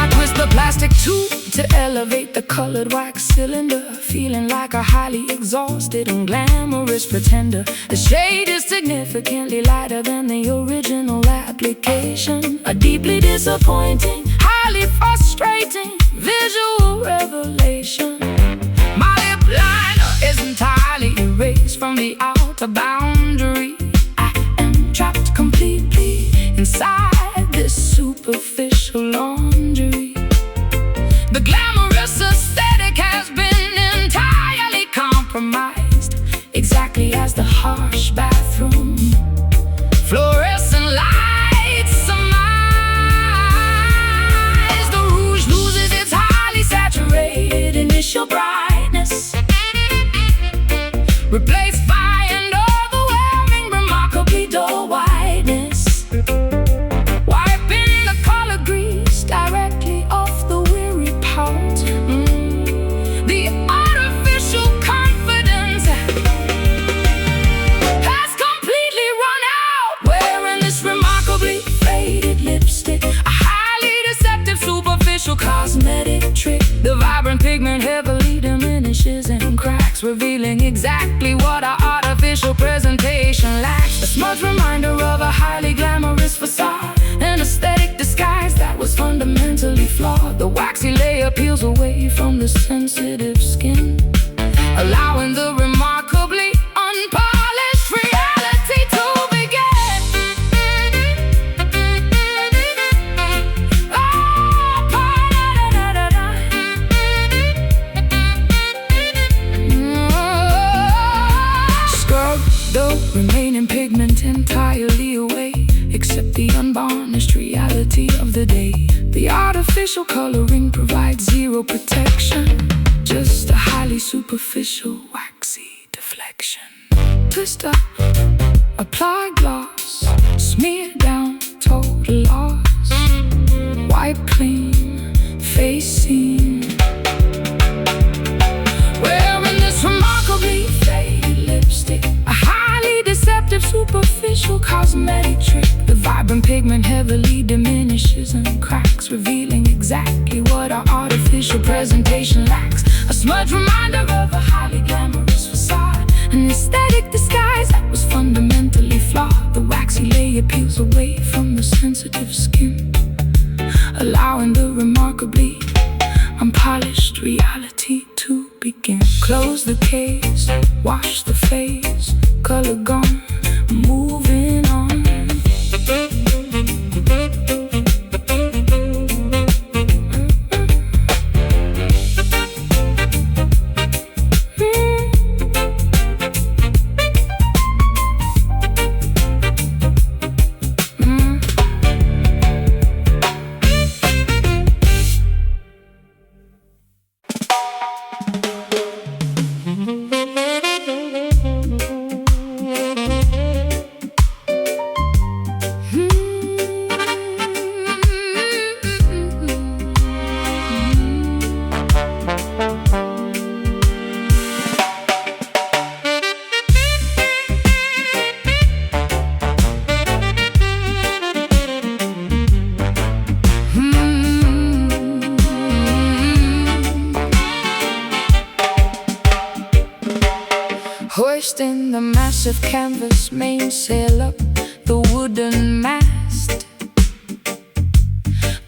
I twist the plastic tube to elevate the colored wax cylinder, feeling like a highly exhausted and glamorous pretender. The shade is significantly lighter than the original application. A deeply disappointing, highly frustrating visual revelation. my lip liner Is entirely erased from the outer boundary. I am trapped completely inside this superficial laundry. The glamorous aesthetic has been entirely Compromised, exactly as the harsh bathroom fluorescent lights surmise. The rouge loses its highly saturated initial brightness, Replaced by and overwhelming, remarkably dull whiteness. Wiping the color grease directly off the weary pout. the artificial confidence Has completely run out. Wearing this remarkably faded lipstick, a highly deceptive, superficial cosmetic trick. The vibrant pigment heavily Diminishes and cracks, revealing exactly what our artificial presentation lacks. a smudge reminder of a highly glamorous facade, An aesthetic disguise that was fundamentally flawed. The waxy layer peels away from the sensitive skin, allowing the remarkably unpolished reality to begin. scrub the remaining pigment entirely away, except the unvarnished reality of the day. The artificial coloring provides zero protection, just a highly superficial waxy deflection. Twist up, apply gloss, smear down, total loss. Wipe clean, face seen. Wearing this remarkably faded lipstick, a highly deceptive, superficial cosmetic trick. The vibrant pigment heavily diminishes and cracks, revealing exactly what our artificial presentation lacks. A smudge reminder of a highly glamorous facade, an aesthetic disguise that was fundamentally flawed. The waxy layer peels away from the sensitive skin, allowing the remarkably unpolished reality to begin. Close the case, wash the face, color gone, moving on. hoisting the massive canvas mainsail up the wooden mast,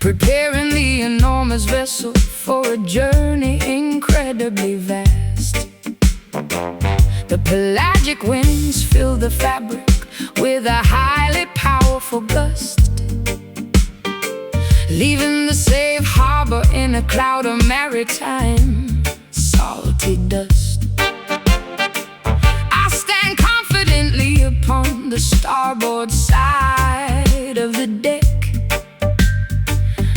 preparing the enormous vessel for a journey incredibly vast. The pelagic winds fill the fabric with a highly powerful gust, leaving the safe harbor in a cloud of maritime salty dust. I stand confidently upon the starboard side of the deck,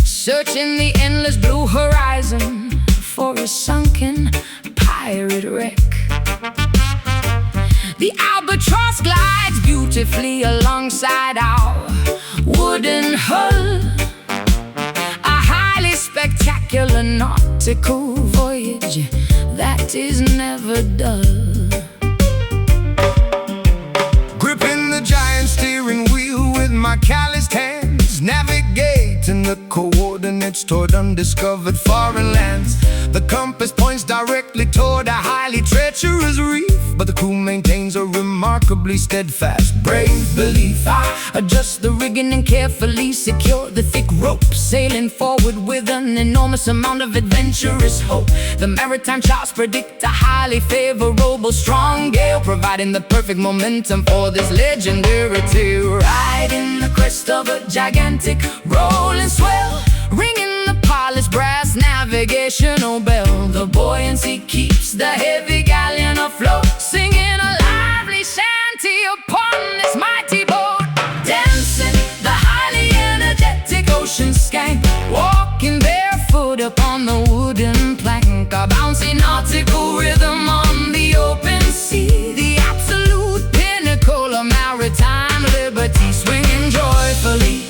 searching the endless blue horizon for a sunken pirate wreck. The albatross glides beautifully alongside our wooden hull, a highly spectacular nautical voyage that is never dull. Gripping the giant steering wheel with my calloused hands, navigating the coordinates toward undiscovered foreign lands. The compass points directly toward a highly treacherous reef, but the crew maintains a remarkably steadfast, brave belief. I adjust the rigging and carefully secure the thick rope, sailing forward with an enormous amount of adventurous hope. The maritime charts predict a highly favorable strong gale, providing the perfect momentum for this legendary tale. Riding the crest of a gigantic rolling swell, ringing the polished brass navigational bell. The buoyancy keeps the heavy galleon afloat, singing a lively shanty upon this mighty boat. Dancing the highly energetic ocean skank, walking barefoot upon the wooden plank, a bouncy nautical rhythm on the open sea, the absolute pinnacle of maritime liberty, swinging joyfully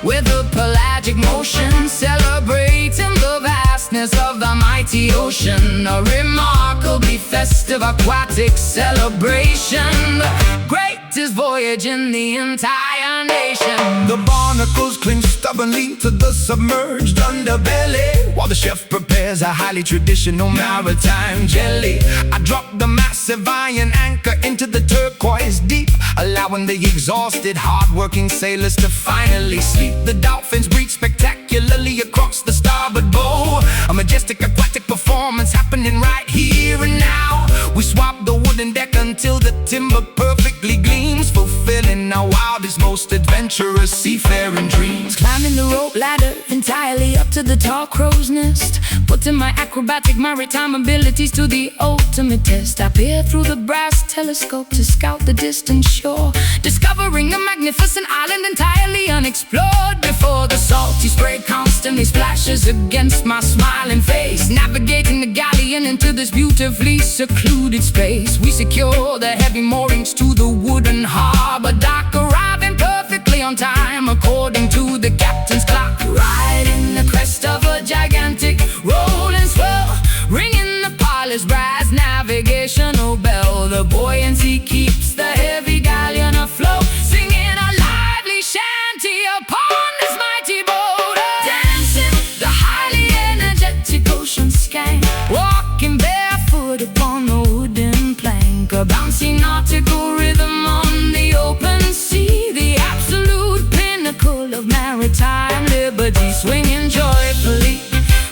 with a pelagic motion, celebrating the vastness of the mighty ocean, a remarkably festive aquatic celebration, the greatest voyage in the entire nation. The barnacles cling stubbornly to the submerged underbelly, while the chef prepares a highly traditional maritime jelly. I drop the massive iron anchor into the turquoise deep, allowing the exhausted, hard-working sailors to finally sleep. The dolphins breathe spectacularly across the starboard bow, a majestic aquatic performance happening right here and now. We swap the wooden deck until the timber perfectly gleams, fulfilling our wildest, most adventurous seafaring dreams. Climbing the rope ladder entirely up to the tall crow's nest, putting my acrobatic maritime abilities to the ultimate test. I peer through the brass telescope to scout the distant shore, discovering a magnificent island entirely unexplored before. The salty spray constantly splashes against my smiling face, navigating the galleon into this beautifully secluded space. We secure the heavy moorings to the wooden harbor dock, arriving perfectly on time according to the captain's clock. Riding the crest of a gigantic rolling swell, ringing the polished brass navigational bell. The buoyancy keeps the heavy galleon afloat, singing a lively shanty upon this mighty boat. Dancing the highly energetic ocean skank, walking barefoot upon the wooden plank, a bouncy nautical rhythm on the open sea, the absolute pinnacle of maritime liberty, swinging joyfully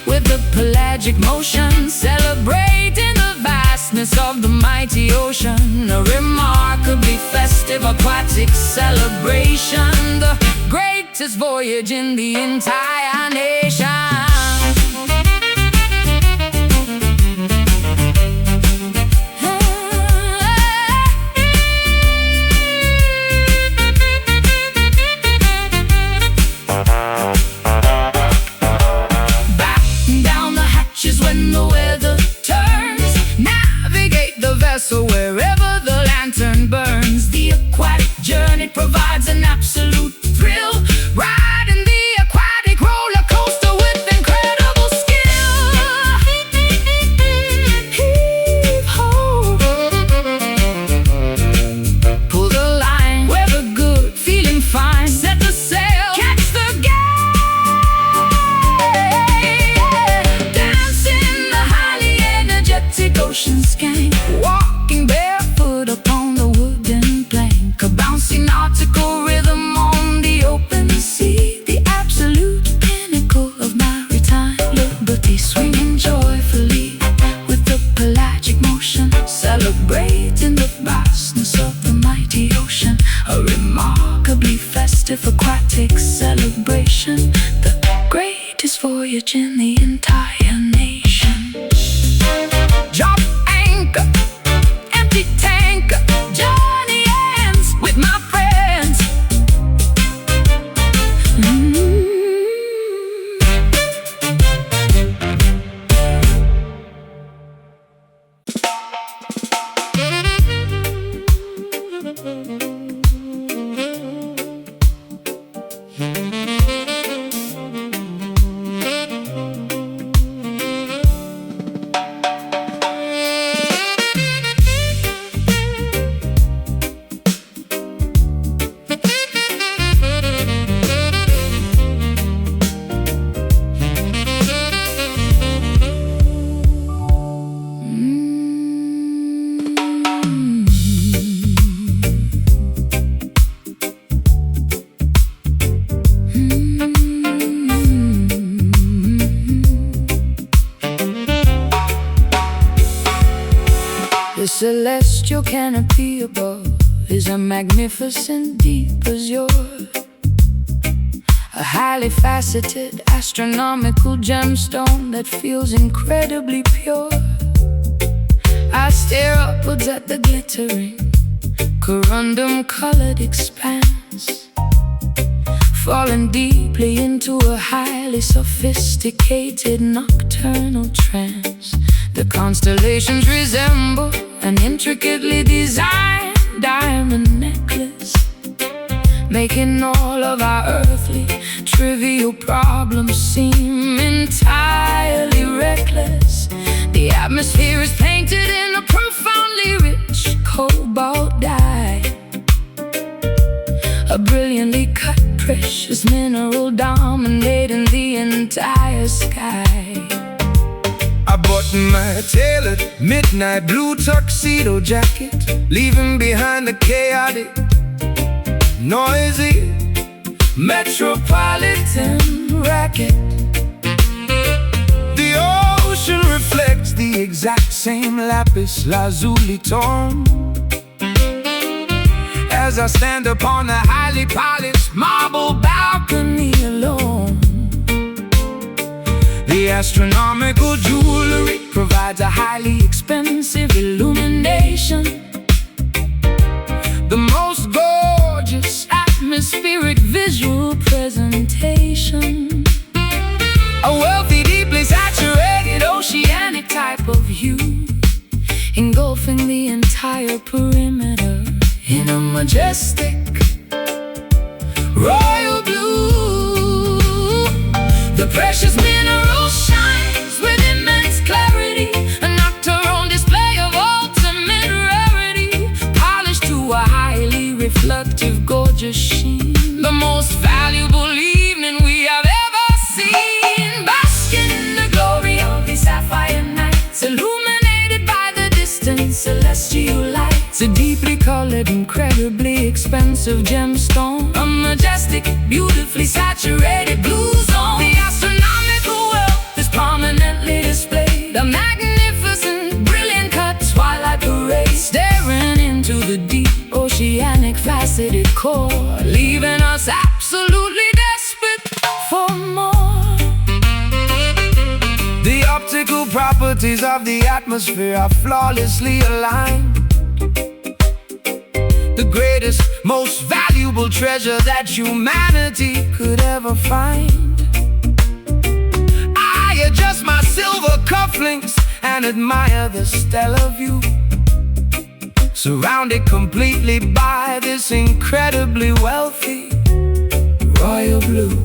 with the pelagic motion, celebrating the vastness of the mighty ocean, a remarkably festive aquatic celebration, the greatest voyage in the entire nation. When the weather turns, navigate the vessel wherever the lantern burns. The aquatic journey provides an absolute thrill, riding the aquatic roller coaster voyage in the entire nation. Drop anchor, empty tanker, journey ends with my friends. The celestial canopy above is a magnificent deep azure, a highly faceted astronomical gemstone that feels incredibly pure. I stare upwards at the glittering corundum-colored expanse, falling deeply into a highly sophisticated nocturnal trance. The constellations resemble an intricately designed diamond necklace, making all of our earthly trivial problems seem entirely reckless. The atmosphere is painted in a profoundly rich cobalt dye, a brilliantly cut precious mineral dominating the entire sky. I bought my tailored midnight blue tuxedo jacket, leaving behind the chaotic, noisy metropolitan racket. The ocean reflects the exact same lapis lazuli tone as I stand upon the highly polished marble balcony alone. The astronomical jewelry provides a highly expensive illumination, the most gorgeous atmospheric visual presentation, a wealthy, deeply saturated oceanic type of hue, engulfing the entire perimeter in a majestic royal blue. The precious mineral shines with immense clarity, a nocturnal display of ultimate rarity, polished to a highly reflective, gorgeous sheen, the most valuable evening we have ever seen, basking in the glory of the sapphire nights, illuminated by the distant celestial lights. A deeply colored, incredibly expensive gemstone, a majestic, beautifully saturated blue zone. The astronomical wealth is prominently displayed, a magnificent, brilliant cut twilight parade, staring into the deep oceanic faceted core, leaving us absolutely desperate for more. The optical properties of the atmosphere are flawlessly aligned, the greatest, most valuable treasure that humanity could ever find. I adjust my silver cufflinks and admire the stellar view, surrounded completely by this incredibly wealthy royal blue.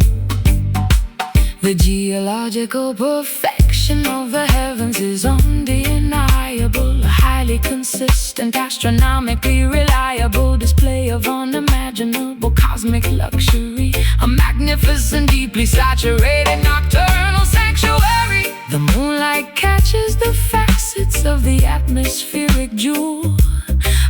The geological perfection of the heavens is undeniable, a highly consistent, astronomically reliable display of unimaginable cosmic luxury, a magnificent, deeply saturated nocturnal sanctuary. The moonlight catches the facets of the atmospheric jewel,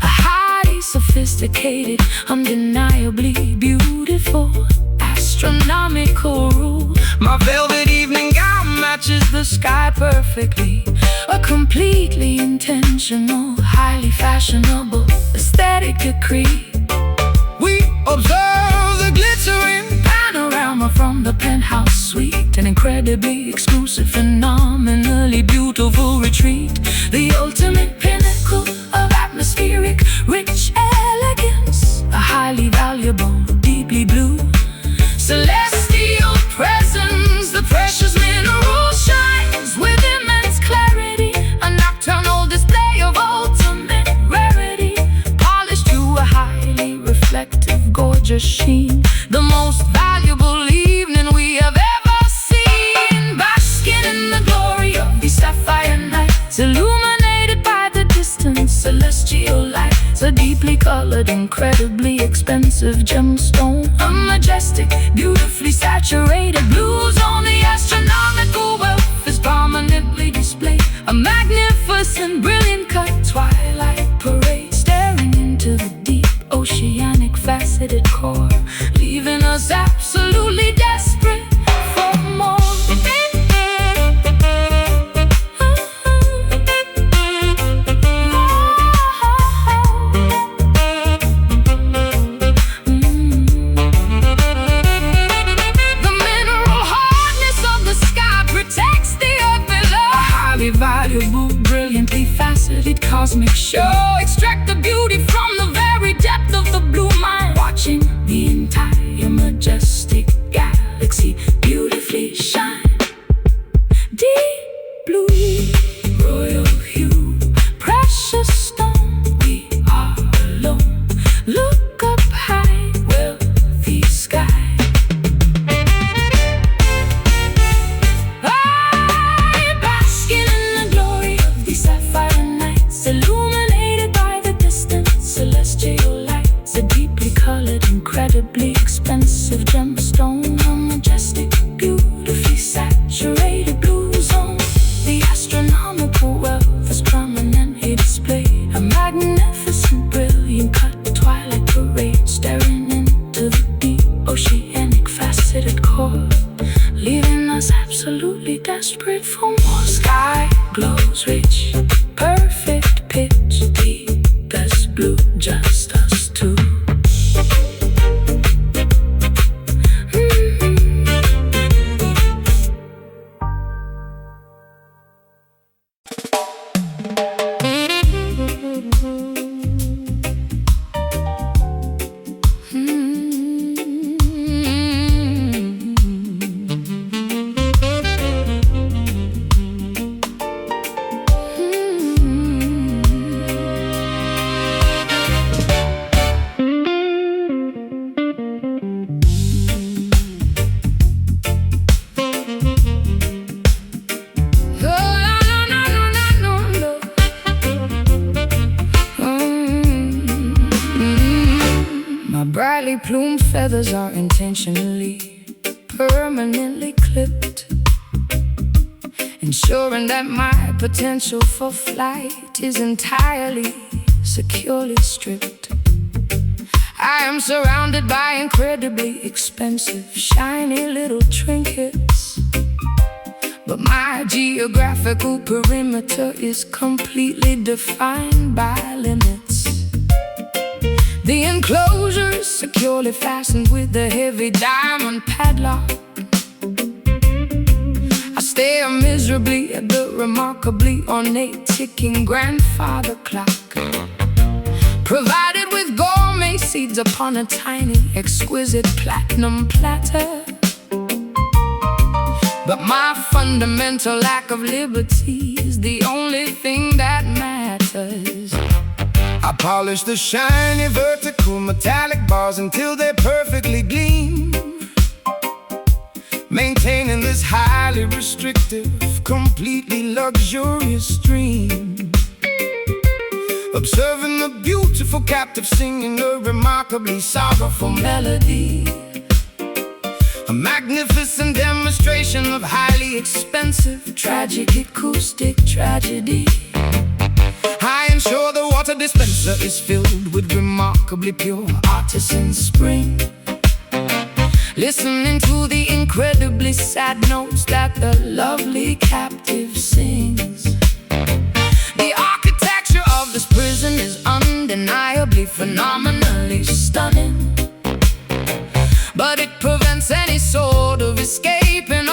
a highly sophisticated, undeniably beautiful astronomical rule. My velvet evening gown matches the sky perfectly, a completely intentional, highly fashionable aesthetic decree. We observe the glittering panorama from the penthouse sweet, an incredibly exclusive, phenomenally beautiful retreat. The ultimate pinnacle of atmospheric, rich elegance. A highly valuable, deeply blue, celestial presence. The precious mineral shines with immense clarity. A nocturnal display of ultimate rarity, polished to a highly reflective, gorgeous sheen. The most valuable evening we have ever seen. Basking in the glory of these sapphire nights, illuminated by the distant celestial lights. A deeply colored, incredibly expensive gemstone. A majestic, beautifully saturated blue zone. The astronomical wealth is prominently displayed. A magnificent, brilliant cut twilight parade, staring into the deep, oceanic, faceted core, leaving us absolutely desperate for more. The mineral hardness of the sky protects the earth below. A highly valuable, brilliantly faceted cosmic show. Extract the beauty from the very depth of the blue mind, watching the entire majestic galaxy beautifully shine. Deep blue, royal hue, precious stone. We are alone. Look up high, wealthy sky. I basking in the glory of these sapphire nights, illuminated by the distant celestial lights. A deeply colored, incredibly expensive gemstone. A majestic, beautifully saturated blue zone. The astronomical wealth is prominently displayed. A magnificent, brilliant cut twilight parade, staring into the deep, oceanic, faceted core, leaving us absolutely desperate for more. Sky glows rich, perfect pitch, deepest blue, just us two. Brightly plumed feathers are intentionally, permanently clipped, ensuring that my potential for flight is entirely, securely stripped. I am surrounded by incredibly expensive, shiny little trinkets, but my geographical perimeter is completely defined by limits. The enclosure is securely fastened with a heavy diamond padlock. I stare miserably at the remarkably ornate ticking grandfather clock, provided with gourmet seeds upon a tiny, exquisite platinum platter. But my fundamental lack of liberty is the only thing that matters. I polish the shiny vertical metallic bars until they perfectly gleam, maintaining this highly restrictive, completely luxurious stream. Observing the beautiful captive singing a remarkably sorrowful melody, a magnificent demonstration of highly expensive, tragic acoustic tragedy. I ensure the water dispenser is filled with remarkably pure artisan spring, listening to the incredibly sad notes that the lovely captive sings. The architecture of this prison is undeniably phenomenally stunning, but it prevents any sort of escaping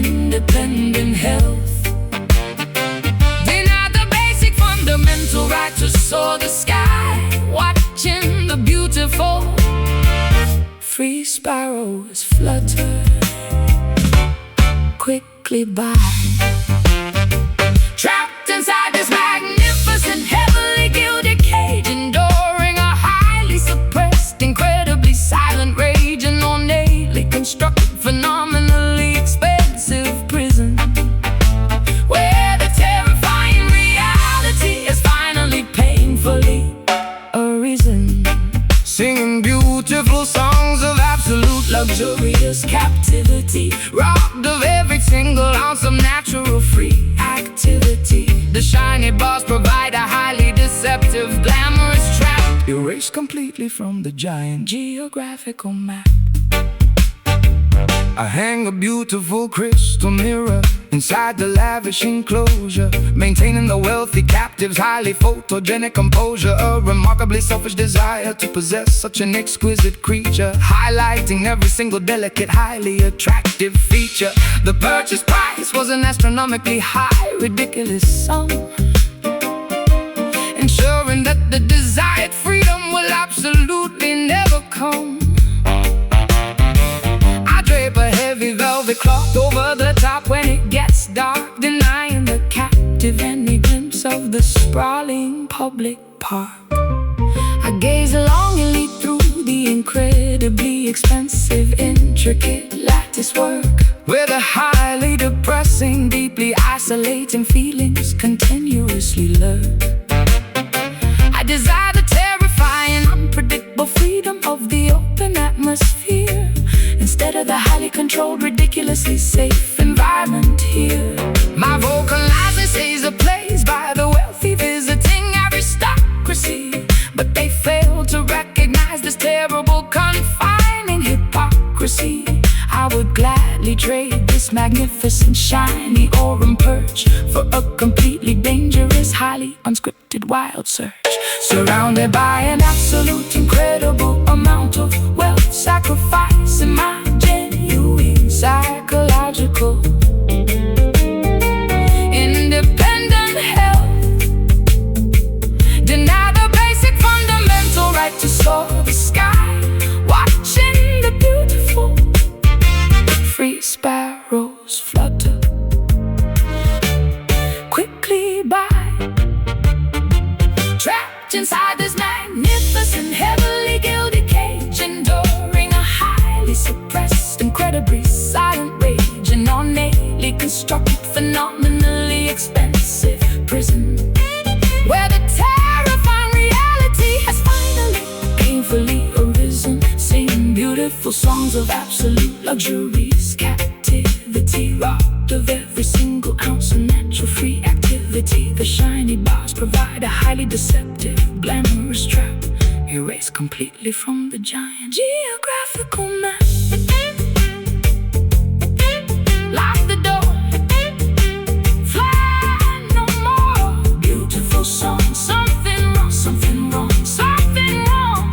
independent health. Deny the basic fundamental right to soar the sky, watching the beautiful free sparrows flutter quickly by. Trapped inside this magnificent, heavily gilded cage, enduring a highly suppressed, incredibly silent rage, an ornately constructed, phenomenally expensive prison, where the terrifying reality is finally painfully arisen. Singing beautiful songs of absolute Luxurious captivity, robbed of every single ounce of natural free activity. The shiny bars provide a highly deceptive, glamorous trap, erased completely from the giant Geographical map. I hang a beautiful crystal mirror inside the lavish enclosure, maintaining the wealthy captive's highly photogenic composure. A remarkably selfish desire to possess such an exquisite creature, highlighting every single delicate, highly attractive feature. The purchase price was an astronomically high, ridiculous sum, ensuring that the desired freedom will absolutely never come. Drape a heavy velvet cloth over the top when it gets dark, denying the captive any glimpse of the sprawling public park. I gaze longingly through the incredibly expensive, intricate lattice work, where the highly depressing, deeply isolating feelings continuously lurk. I desire the terrifying, unpredictable freedom of the open atmosphere, instead of the highly controlled, ridiculously safe environment here. My vocalizing says a place by the wealthy, visiting aristocracy, but they fail to recognize this terrible, confining hypocrisy. I would gladly trade this magnificent, shiny aurum perch for a completely dangerous, highly unscripted wild search, surrounded by an absolute, incredible amount of wealth, sacrificing my genuine psychological independent health. Deny the basic fundamental right to soar the sky, watching the beautiful free sparrows flutter quickly by. Trapped inside this magnificent, heavily gilded cage, enduring a highly suppressed, incredibly silent rage, an ornately constructed, phenomenally expensive prison, where the terrifying reality has finally painfully arisen. Singing beautiful songs of absolute luxurious captivity, robbed of every single ounce of natural free activity. The shiny bars provide a highly deceptive, glamorous trap, erased completely from the giant geographical map. Lock the door, fly no more. Beautiful song, something wrong, something wrong, something wrong.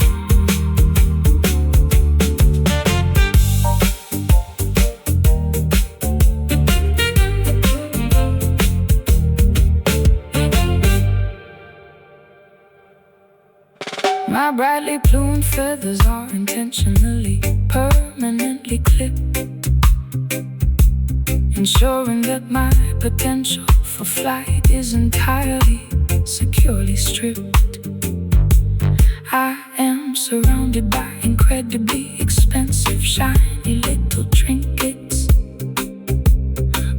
My brightly plumed feathers are intentionally, permanently clipped, ensuring that my potential for flight is entirely, securely stripped. I am surrounded by incredibly expensive, shiny little trinkets,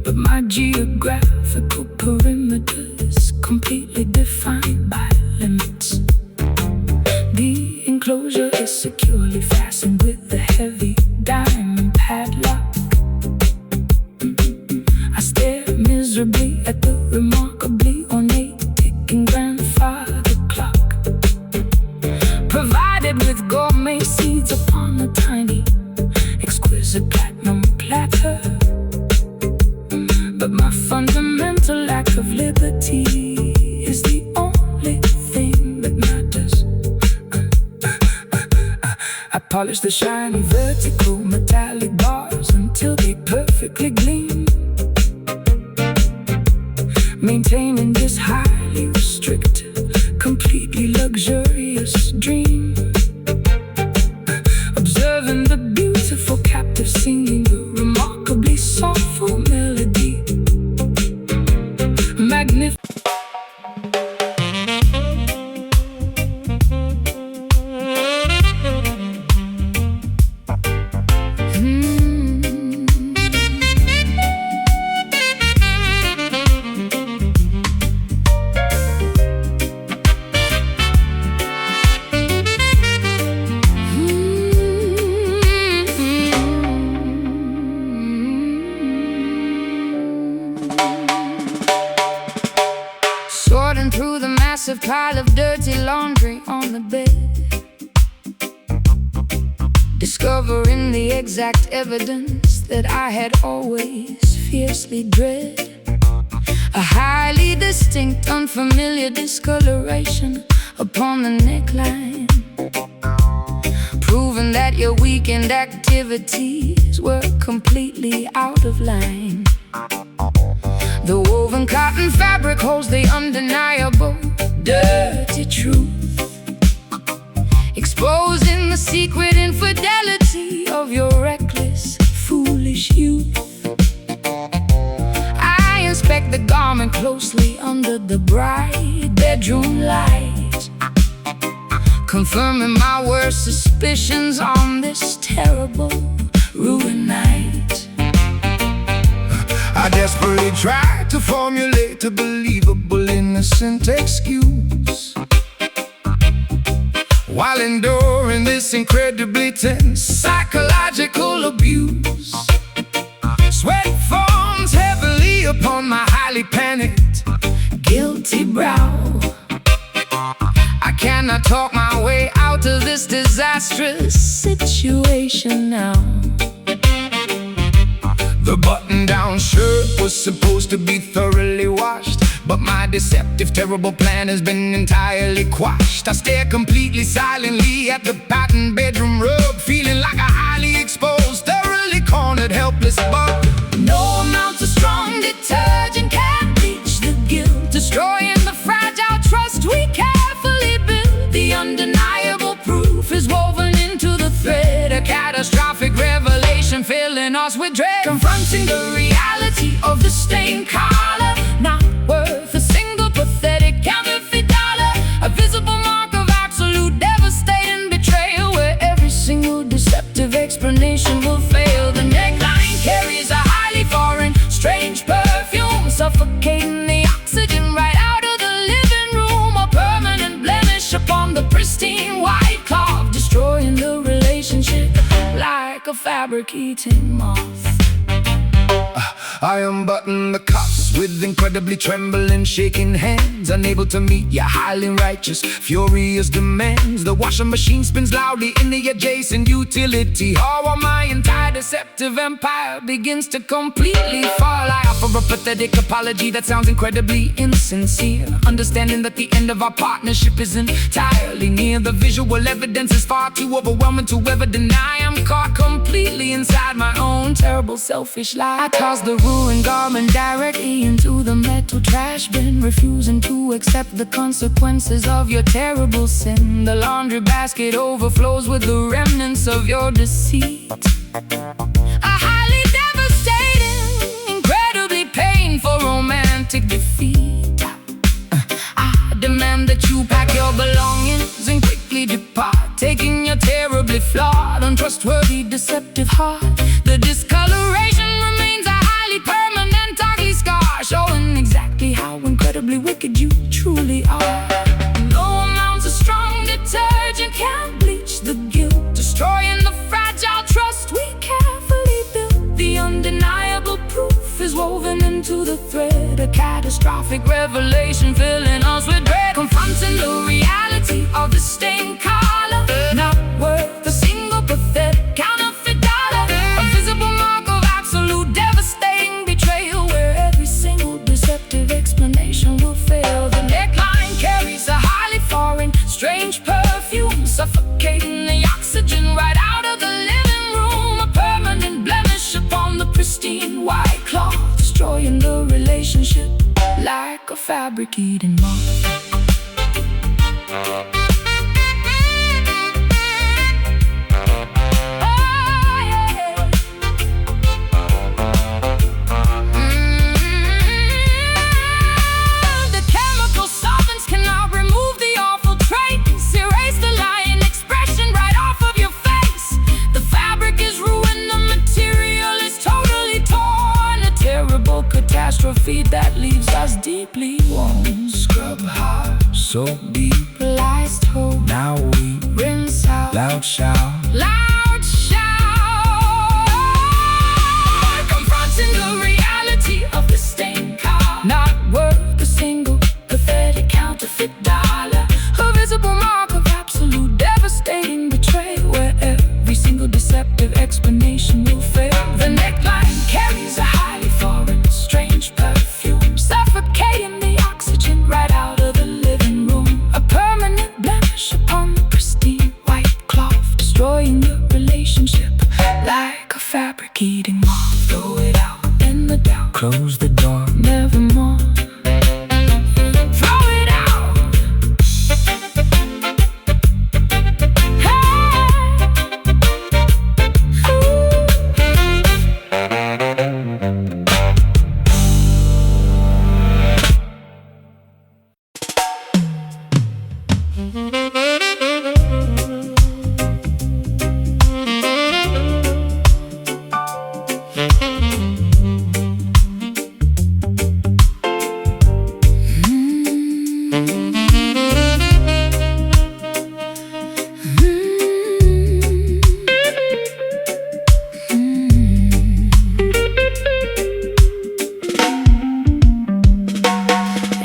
but my geographical perimeter is completely defined by limits. The enclosure is securely fastened with a heavy diamond padlock. I stare miserably at the remarkably ornate ticking grandfather clock, provided with gourmet seeds upon a tiny, exquisite platinum platter. But my fundamental lack of liberty is the only thing that matters. I polish the shiny vertical metallic bars until they perfectly gleam, maintaining this highly restrictive, completely luxurious dream. Observing the beautiful captive singing the remarkably soulful melody. Magnificent. Sorting through the massive pile of dirty laundry on the bed, discovering the exact evidence that I had always fiercely dread. A highly distinct, unfamiliar discoloration upon the neckline, proving that your weekend activities were completely out of line. The woven cotton fabric holds the undeniable dirty truth, exposing the secret infidelity of your reckless, foolish youth. I inspect the garment closely under the bright bedroom light, confirming my worst suspicions on this terrible, ruined night. I desperately tried to formulate a believable, innocent excuse, while enduring this incredibly tense psychological abuse. Sweat forms heavily upon my highly panicked, guilty brow. I cannot talk my way out of this disastrous situation now. The button-down shirt was supposed to be thoroughly washed, but my deceptive, terrible plan has been entirely quashed. I stare completely silently at the patterned bedroom rug, feeling like a highly exposed, thoroughly cornered, helpless bug. No amount of strong detergent can bleach the guilt, destroying the fragile trust we carefully built. The undeniable proof is woven into the thread, a catastrophic revelation filling us with dread. Confronting the reality of the stained collar, not worth a single pathetic counterfeit dollar. A visible mark of absolute devastating betrayal, where every single deceptive explanation will fail. The neckline carries a highly foreign, strange perfume, suffocating the oxygen right out of the living room. A permanent blemish upon the pristine white cloth, destroying the relationship like a fabric-eating moth. I unbutton the cuffs with incredibly trembling, shaking hands, unable to meet your highly righteous, furious demands. The washing machine spins loudly in the adjacent utility hall, while my entire deceptive empire begins to completely fall. I offer a pathetic apology that sounds incredibly insincere, understanding that the end of our partnership is entirely near. The visual evidence is far too overwhelming to ever deny. I'm caught completely inside my own terrible, selfish lie. I toss the ruined garment directly into the metal trash bin, refusing to accept the consequences of your terrible sin. The laundry basket overflows with the remnants of your deceit. A highly devastating, incredibly painful romantic defeat. I demand that you pack your belongings and quickly depart, taking your terribly flawed, untrustworthy, deceptive heart. The discoloration remains a highly permanent, ugly scar, showing exactly how incredibly wicked you truly are. No amounts of strong detergent can bleach the guilt, destroying the fragile trust we carefully built. The undeniable proof is woven into the thread, a catastrophic revelation filling us with dread. Confronting the reality of the stained collar, not worth a single pathetic counterfeit dollar. A visible mark of absolute devastating betrayal, where every single deceptive explanation will fail. The neckline carries a highly foreign, strange perfume, suffocating the oxygen right out of the living room. A permanent blemish upon the pristine white cloth, destroying the relationship like a fabric eating moth. Catastrophe that leaves us deeply worn. Scrub hard, soap deep, Lies told, now we rinse out, loud shout. loud shout, confronting the reality of the stained car. Not worth a single pathetic counterfeit dollar. A visible mark of absolute devastating betrayal, where every single deceptive explanation will fail. The neckline carries a highly foreign, strange perfume, suffocating the oxygen right out of the living room. A permanent blemish upon the pristine white cloth, destroying your relationship like a fabric eating moth. Throw it out in the doubt, Close the door, nevermore. Throw it out.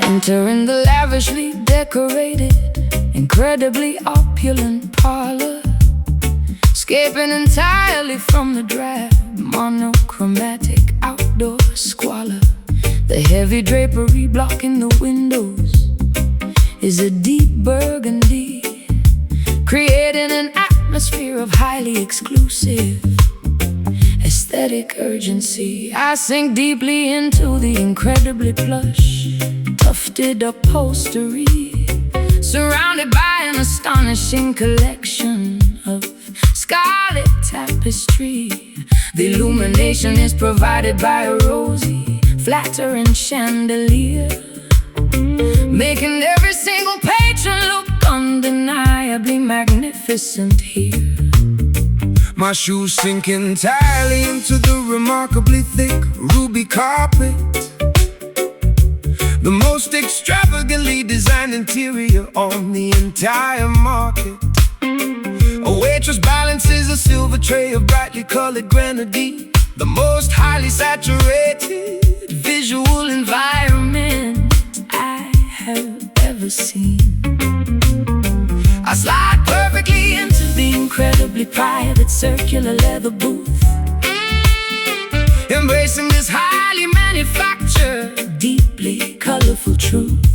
Entering the lavishly decorated, incredibly opulent parlor, escaping entirely from the drab, monochromatic outdoor squalor. The heavy drapery blocking the windows is a deep burgundy, creating an atmosphere of highly exclusive aesthetic urgency. I sink deeply into the incredibly plush, tufted upholstery, surrounded by an astonishing collection of scarlet tapestry. The illumination is provided by a rosy, flattering chandelier, making every single patron look undeniably magnificent here. my shoes sink entirely into the remarkably thick ruby carpet. The most extravagantly designed interior on the entire market. A waitress balances a silver tray of brightly colored grenadine. The most highly saturated visual environment I have ever seen. I slide perfectly into the incredibly private circular leather booth, embracing this highly manufactured, deeply colorful truth.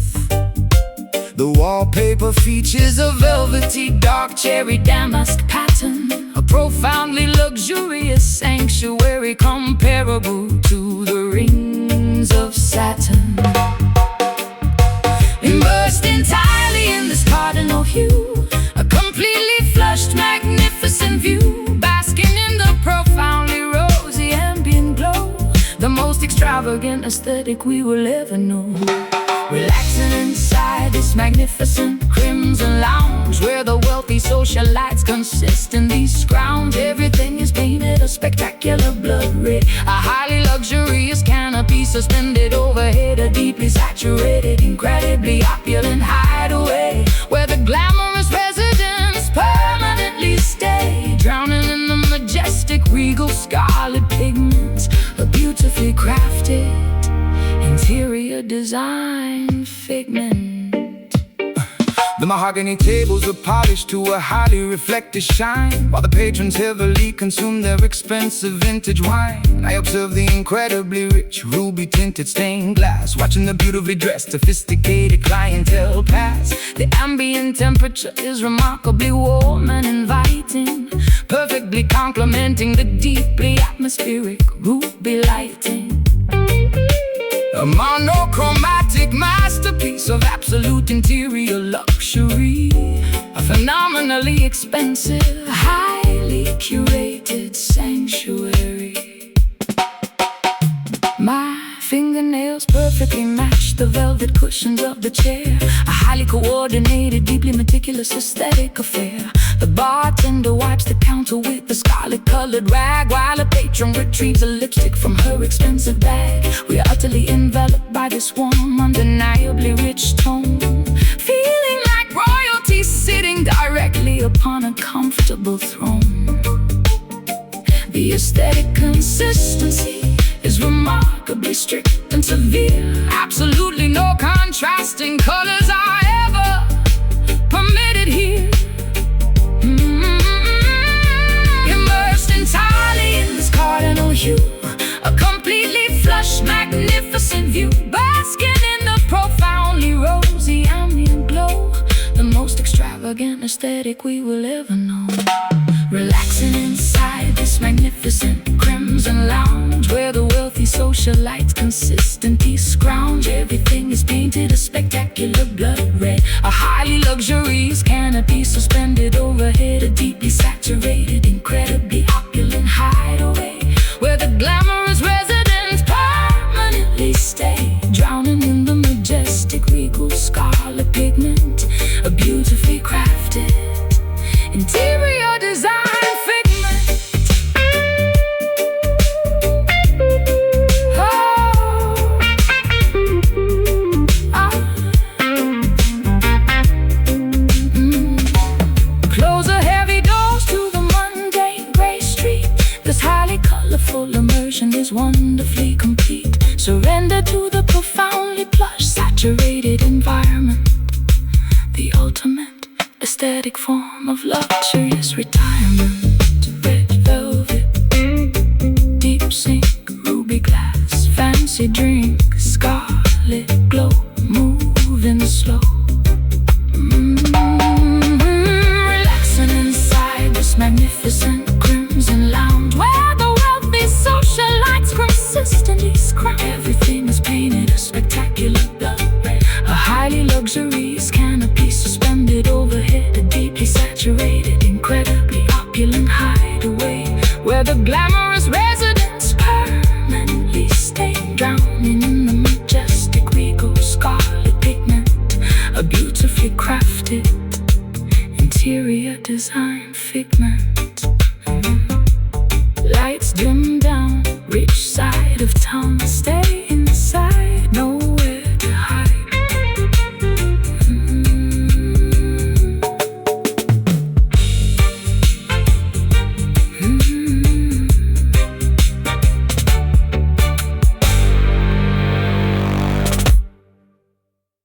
The wallpaper features a velvety dark cherry damask pattern, a profoundly luxurious sanctuary comparable to the rings of Saturn. Immersed entirely in this cardinal hue, a completely flushed, magnificent view, basking in the profoundly rosy ambient glow, the most extravagant aesthetic we will ever know. Relaxing inside this magnificent crimson lounge, where the wealthy socialites consist in these scrounge. Everything is painted a spectacular blood red, a highly luxurious canopy suspended overhead, a deeply saturated, incredibly opulent hideaway, where the glamorous residents permanently stay, drowning in the majestic regal scarlet pigments, a beautifully crafted interior design figment. The mahogany tables are polished to a highly reflective shine, while the patrons heavily consume their expensive vintage wine. I observe the incredibly rich ruby-tinted stained glass, watching the beautifully dressed, sophisticated clientele pass. The ambient temperature is remarkably warm and inviting, perfectly complementing the deeply atmospheric ruby lighting. A monochromatic mass masterpiece of absolute interior luxury. A phenomenally expensive, highly curated sanctuary. My fingernails perfectly match the velvet cushions of the chair. A highly coordinated, deeply meticulous aesthetic affair. The bartender wipes the counter with the scarlet-colored rag, while a patron retrieves a lipstick from her expensive bag. We are utterly enveloped by this warm, undeniably rich tone, feeling like royalty sitting directly upon a comfortable throne. The aesthetic consistency is remarkably strict and severe. Absolutely no contrasting colors are ever permitted here. Immersed entirely in this cardinal hue, a completely flush, magnificent view, basking in the profoundly rosy ambient glow, the most extravagant aesthetic we will ever know. Relaxing inside this magnificent crimson lounge, where the wealthy socialites consistently scrounge. Everything is painted a spectacular blood red. A highly luxurious canopy suspended overhead. A deeply saturated, incredibly opulent hideaway, where the glamorous residents permanently stay, drowning in the majestic regal scarlet pigment. A beautifully crafted interior design figment. Close a heavy doors to the mundane gray street. This highly colorful immersion is wonderfully complete. Surrender to the profoundly plush, saturated environment, the ultimate aesthetic form of luxurious retirement. Red velvet, deep sink, ruby glass, fancy drink, scarlet glow, moving slow. Relaxing inside this magnificent crimson lounge, where the wealthy socialites consistently scrounge. Everything is painted a spectacular blood red. A highly luxurious canopy suspended overhead. A deeply saturated, incredibly opulent hideaway, where the glamorous residents permanently stay, drowning in the majestic regal scarlet pigment. A beautifully crafted interior design figment. Lights dim down, rich side of town.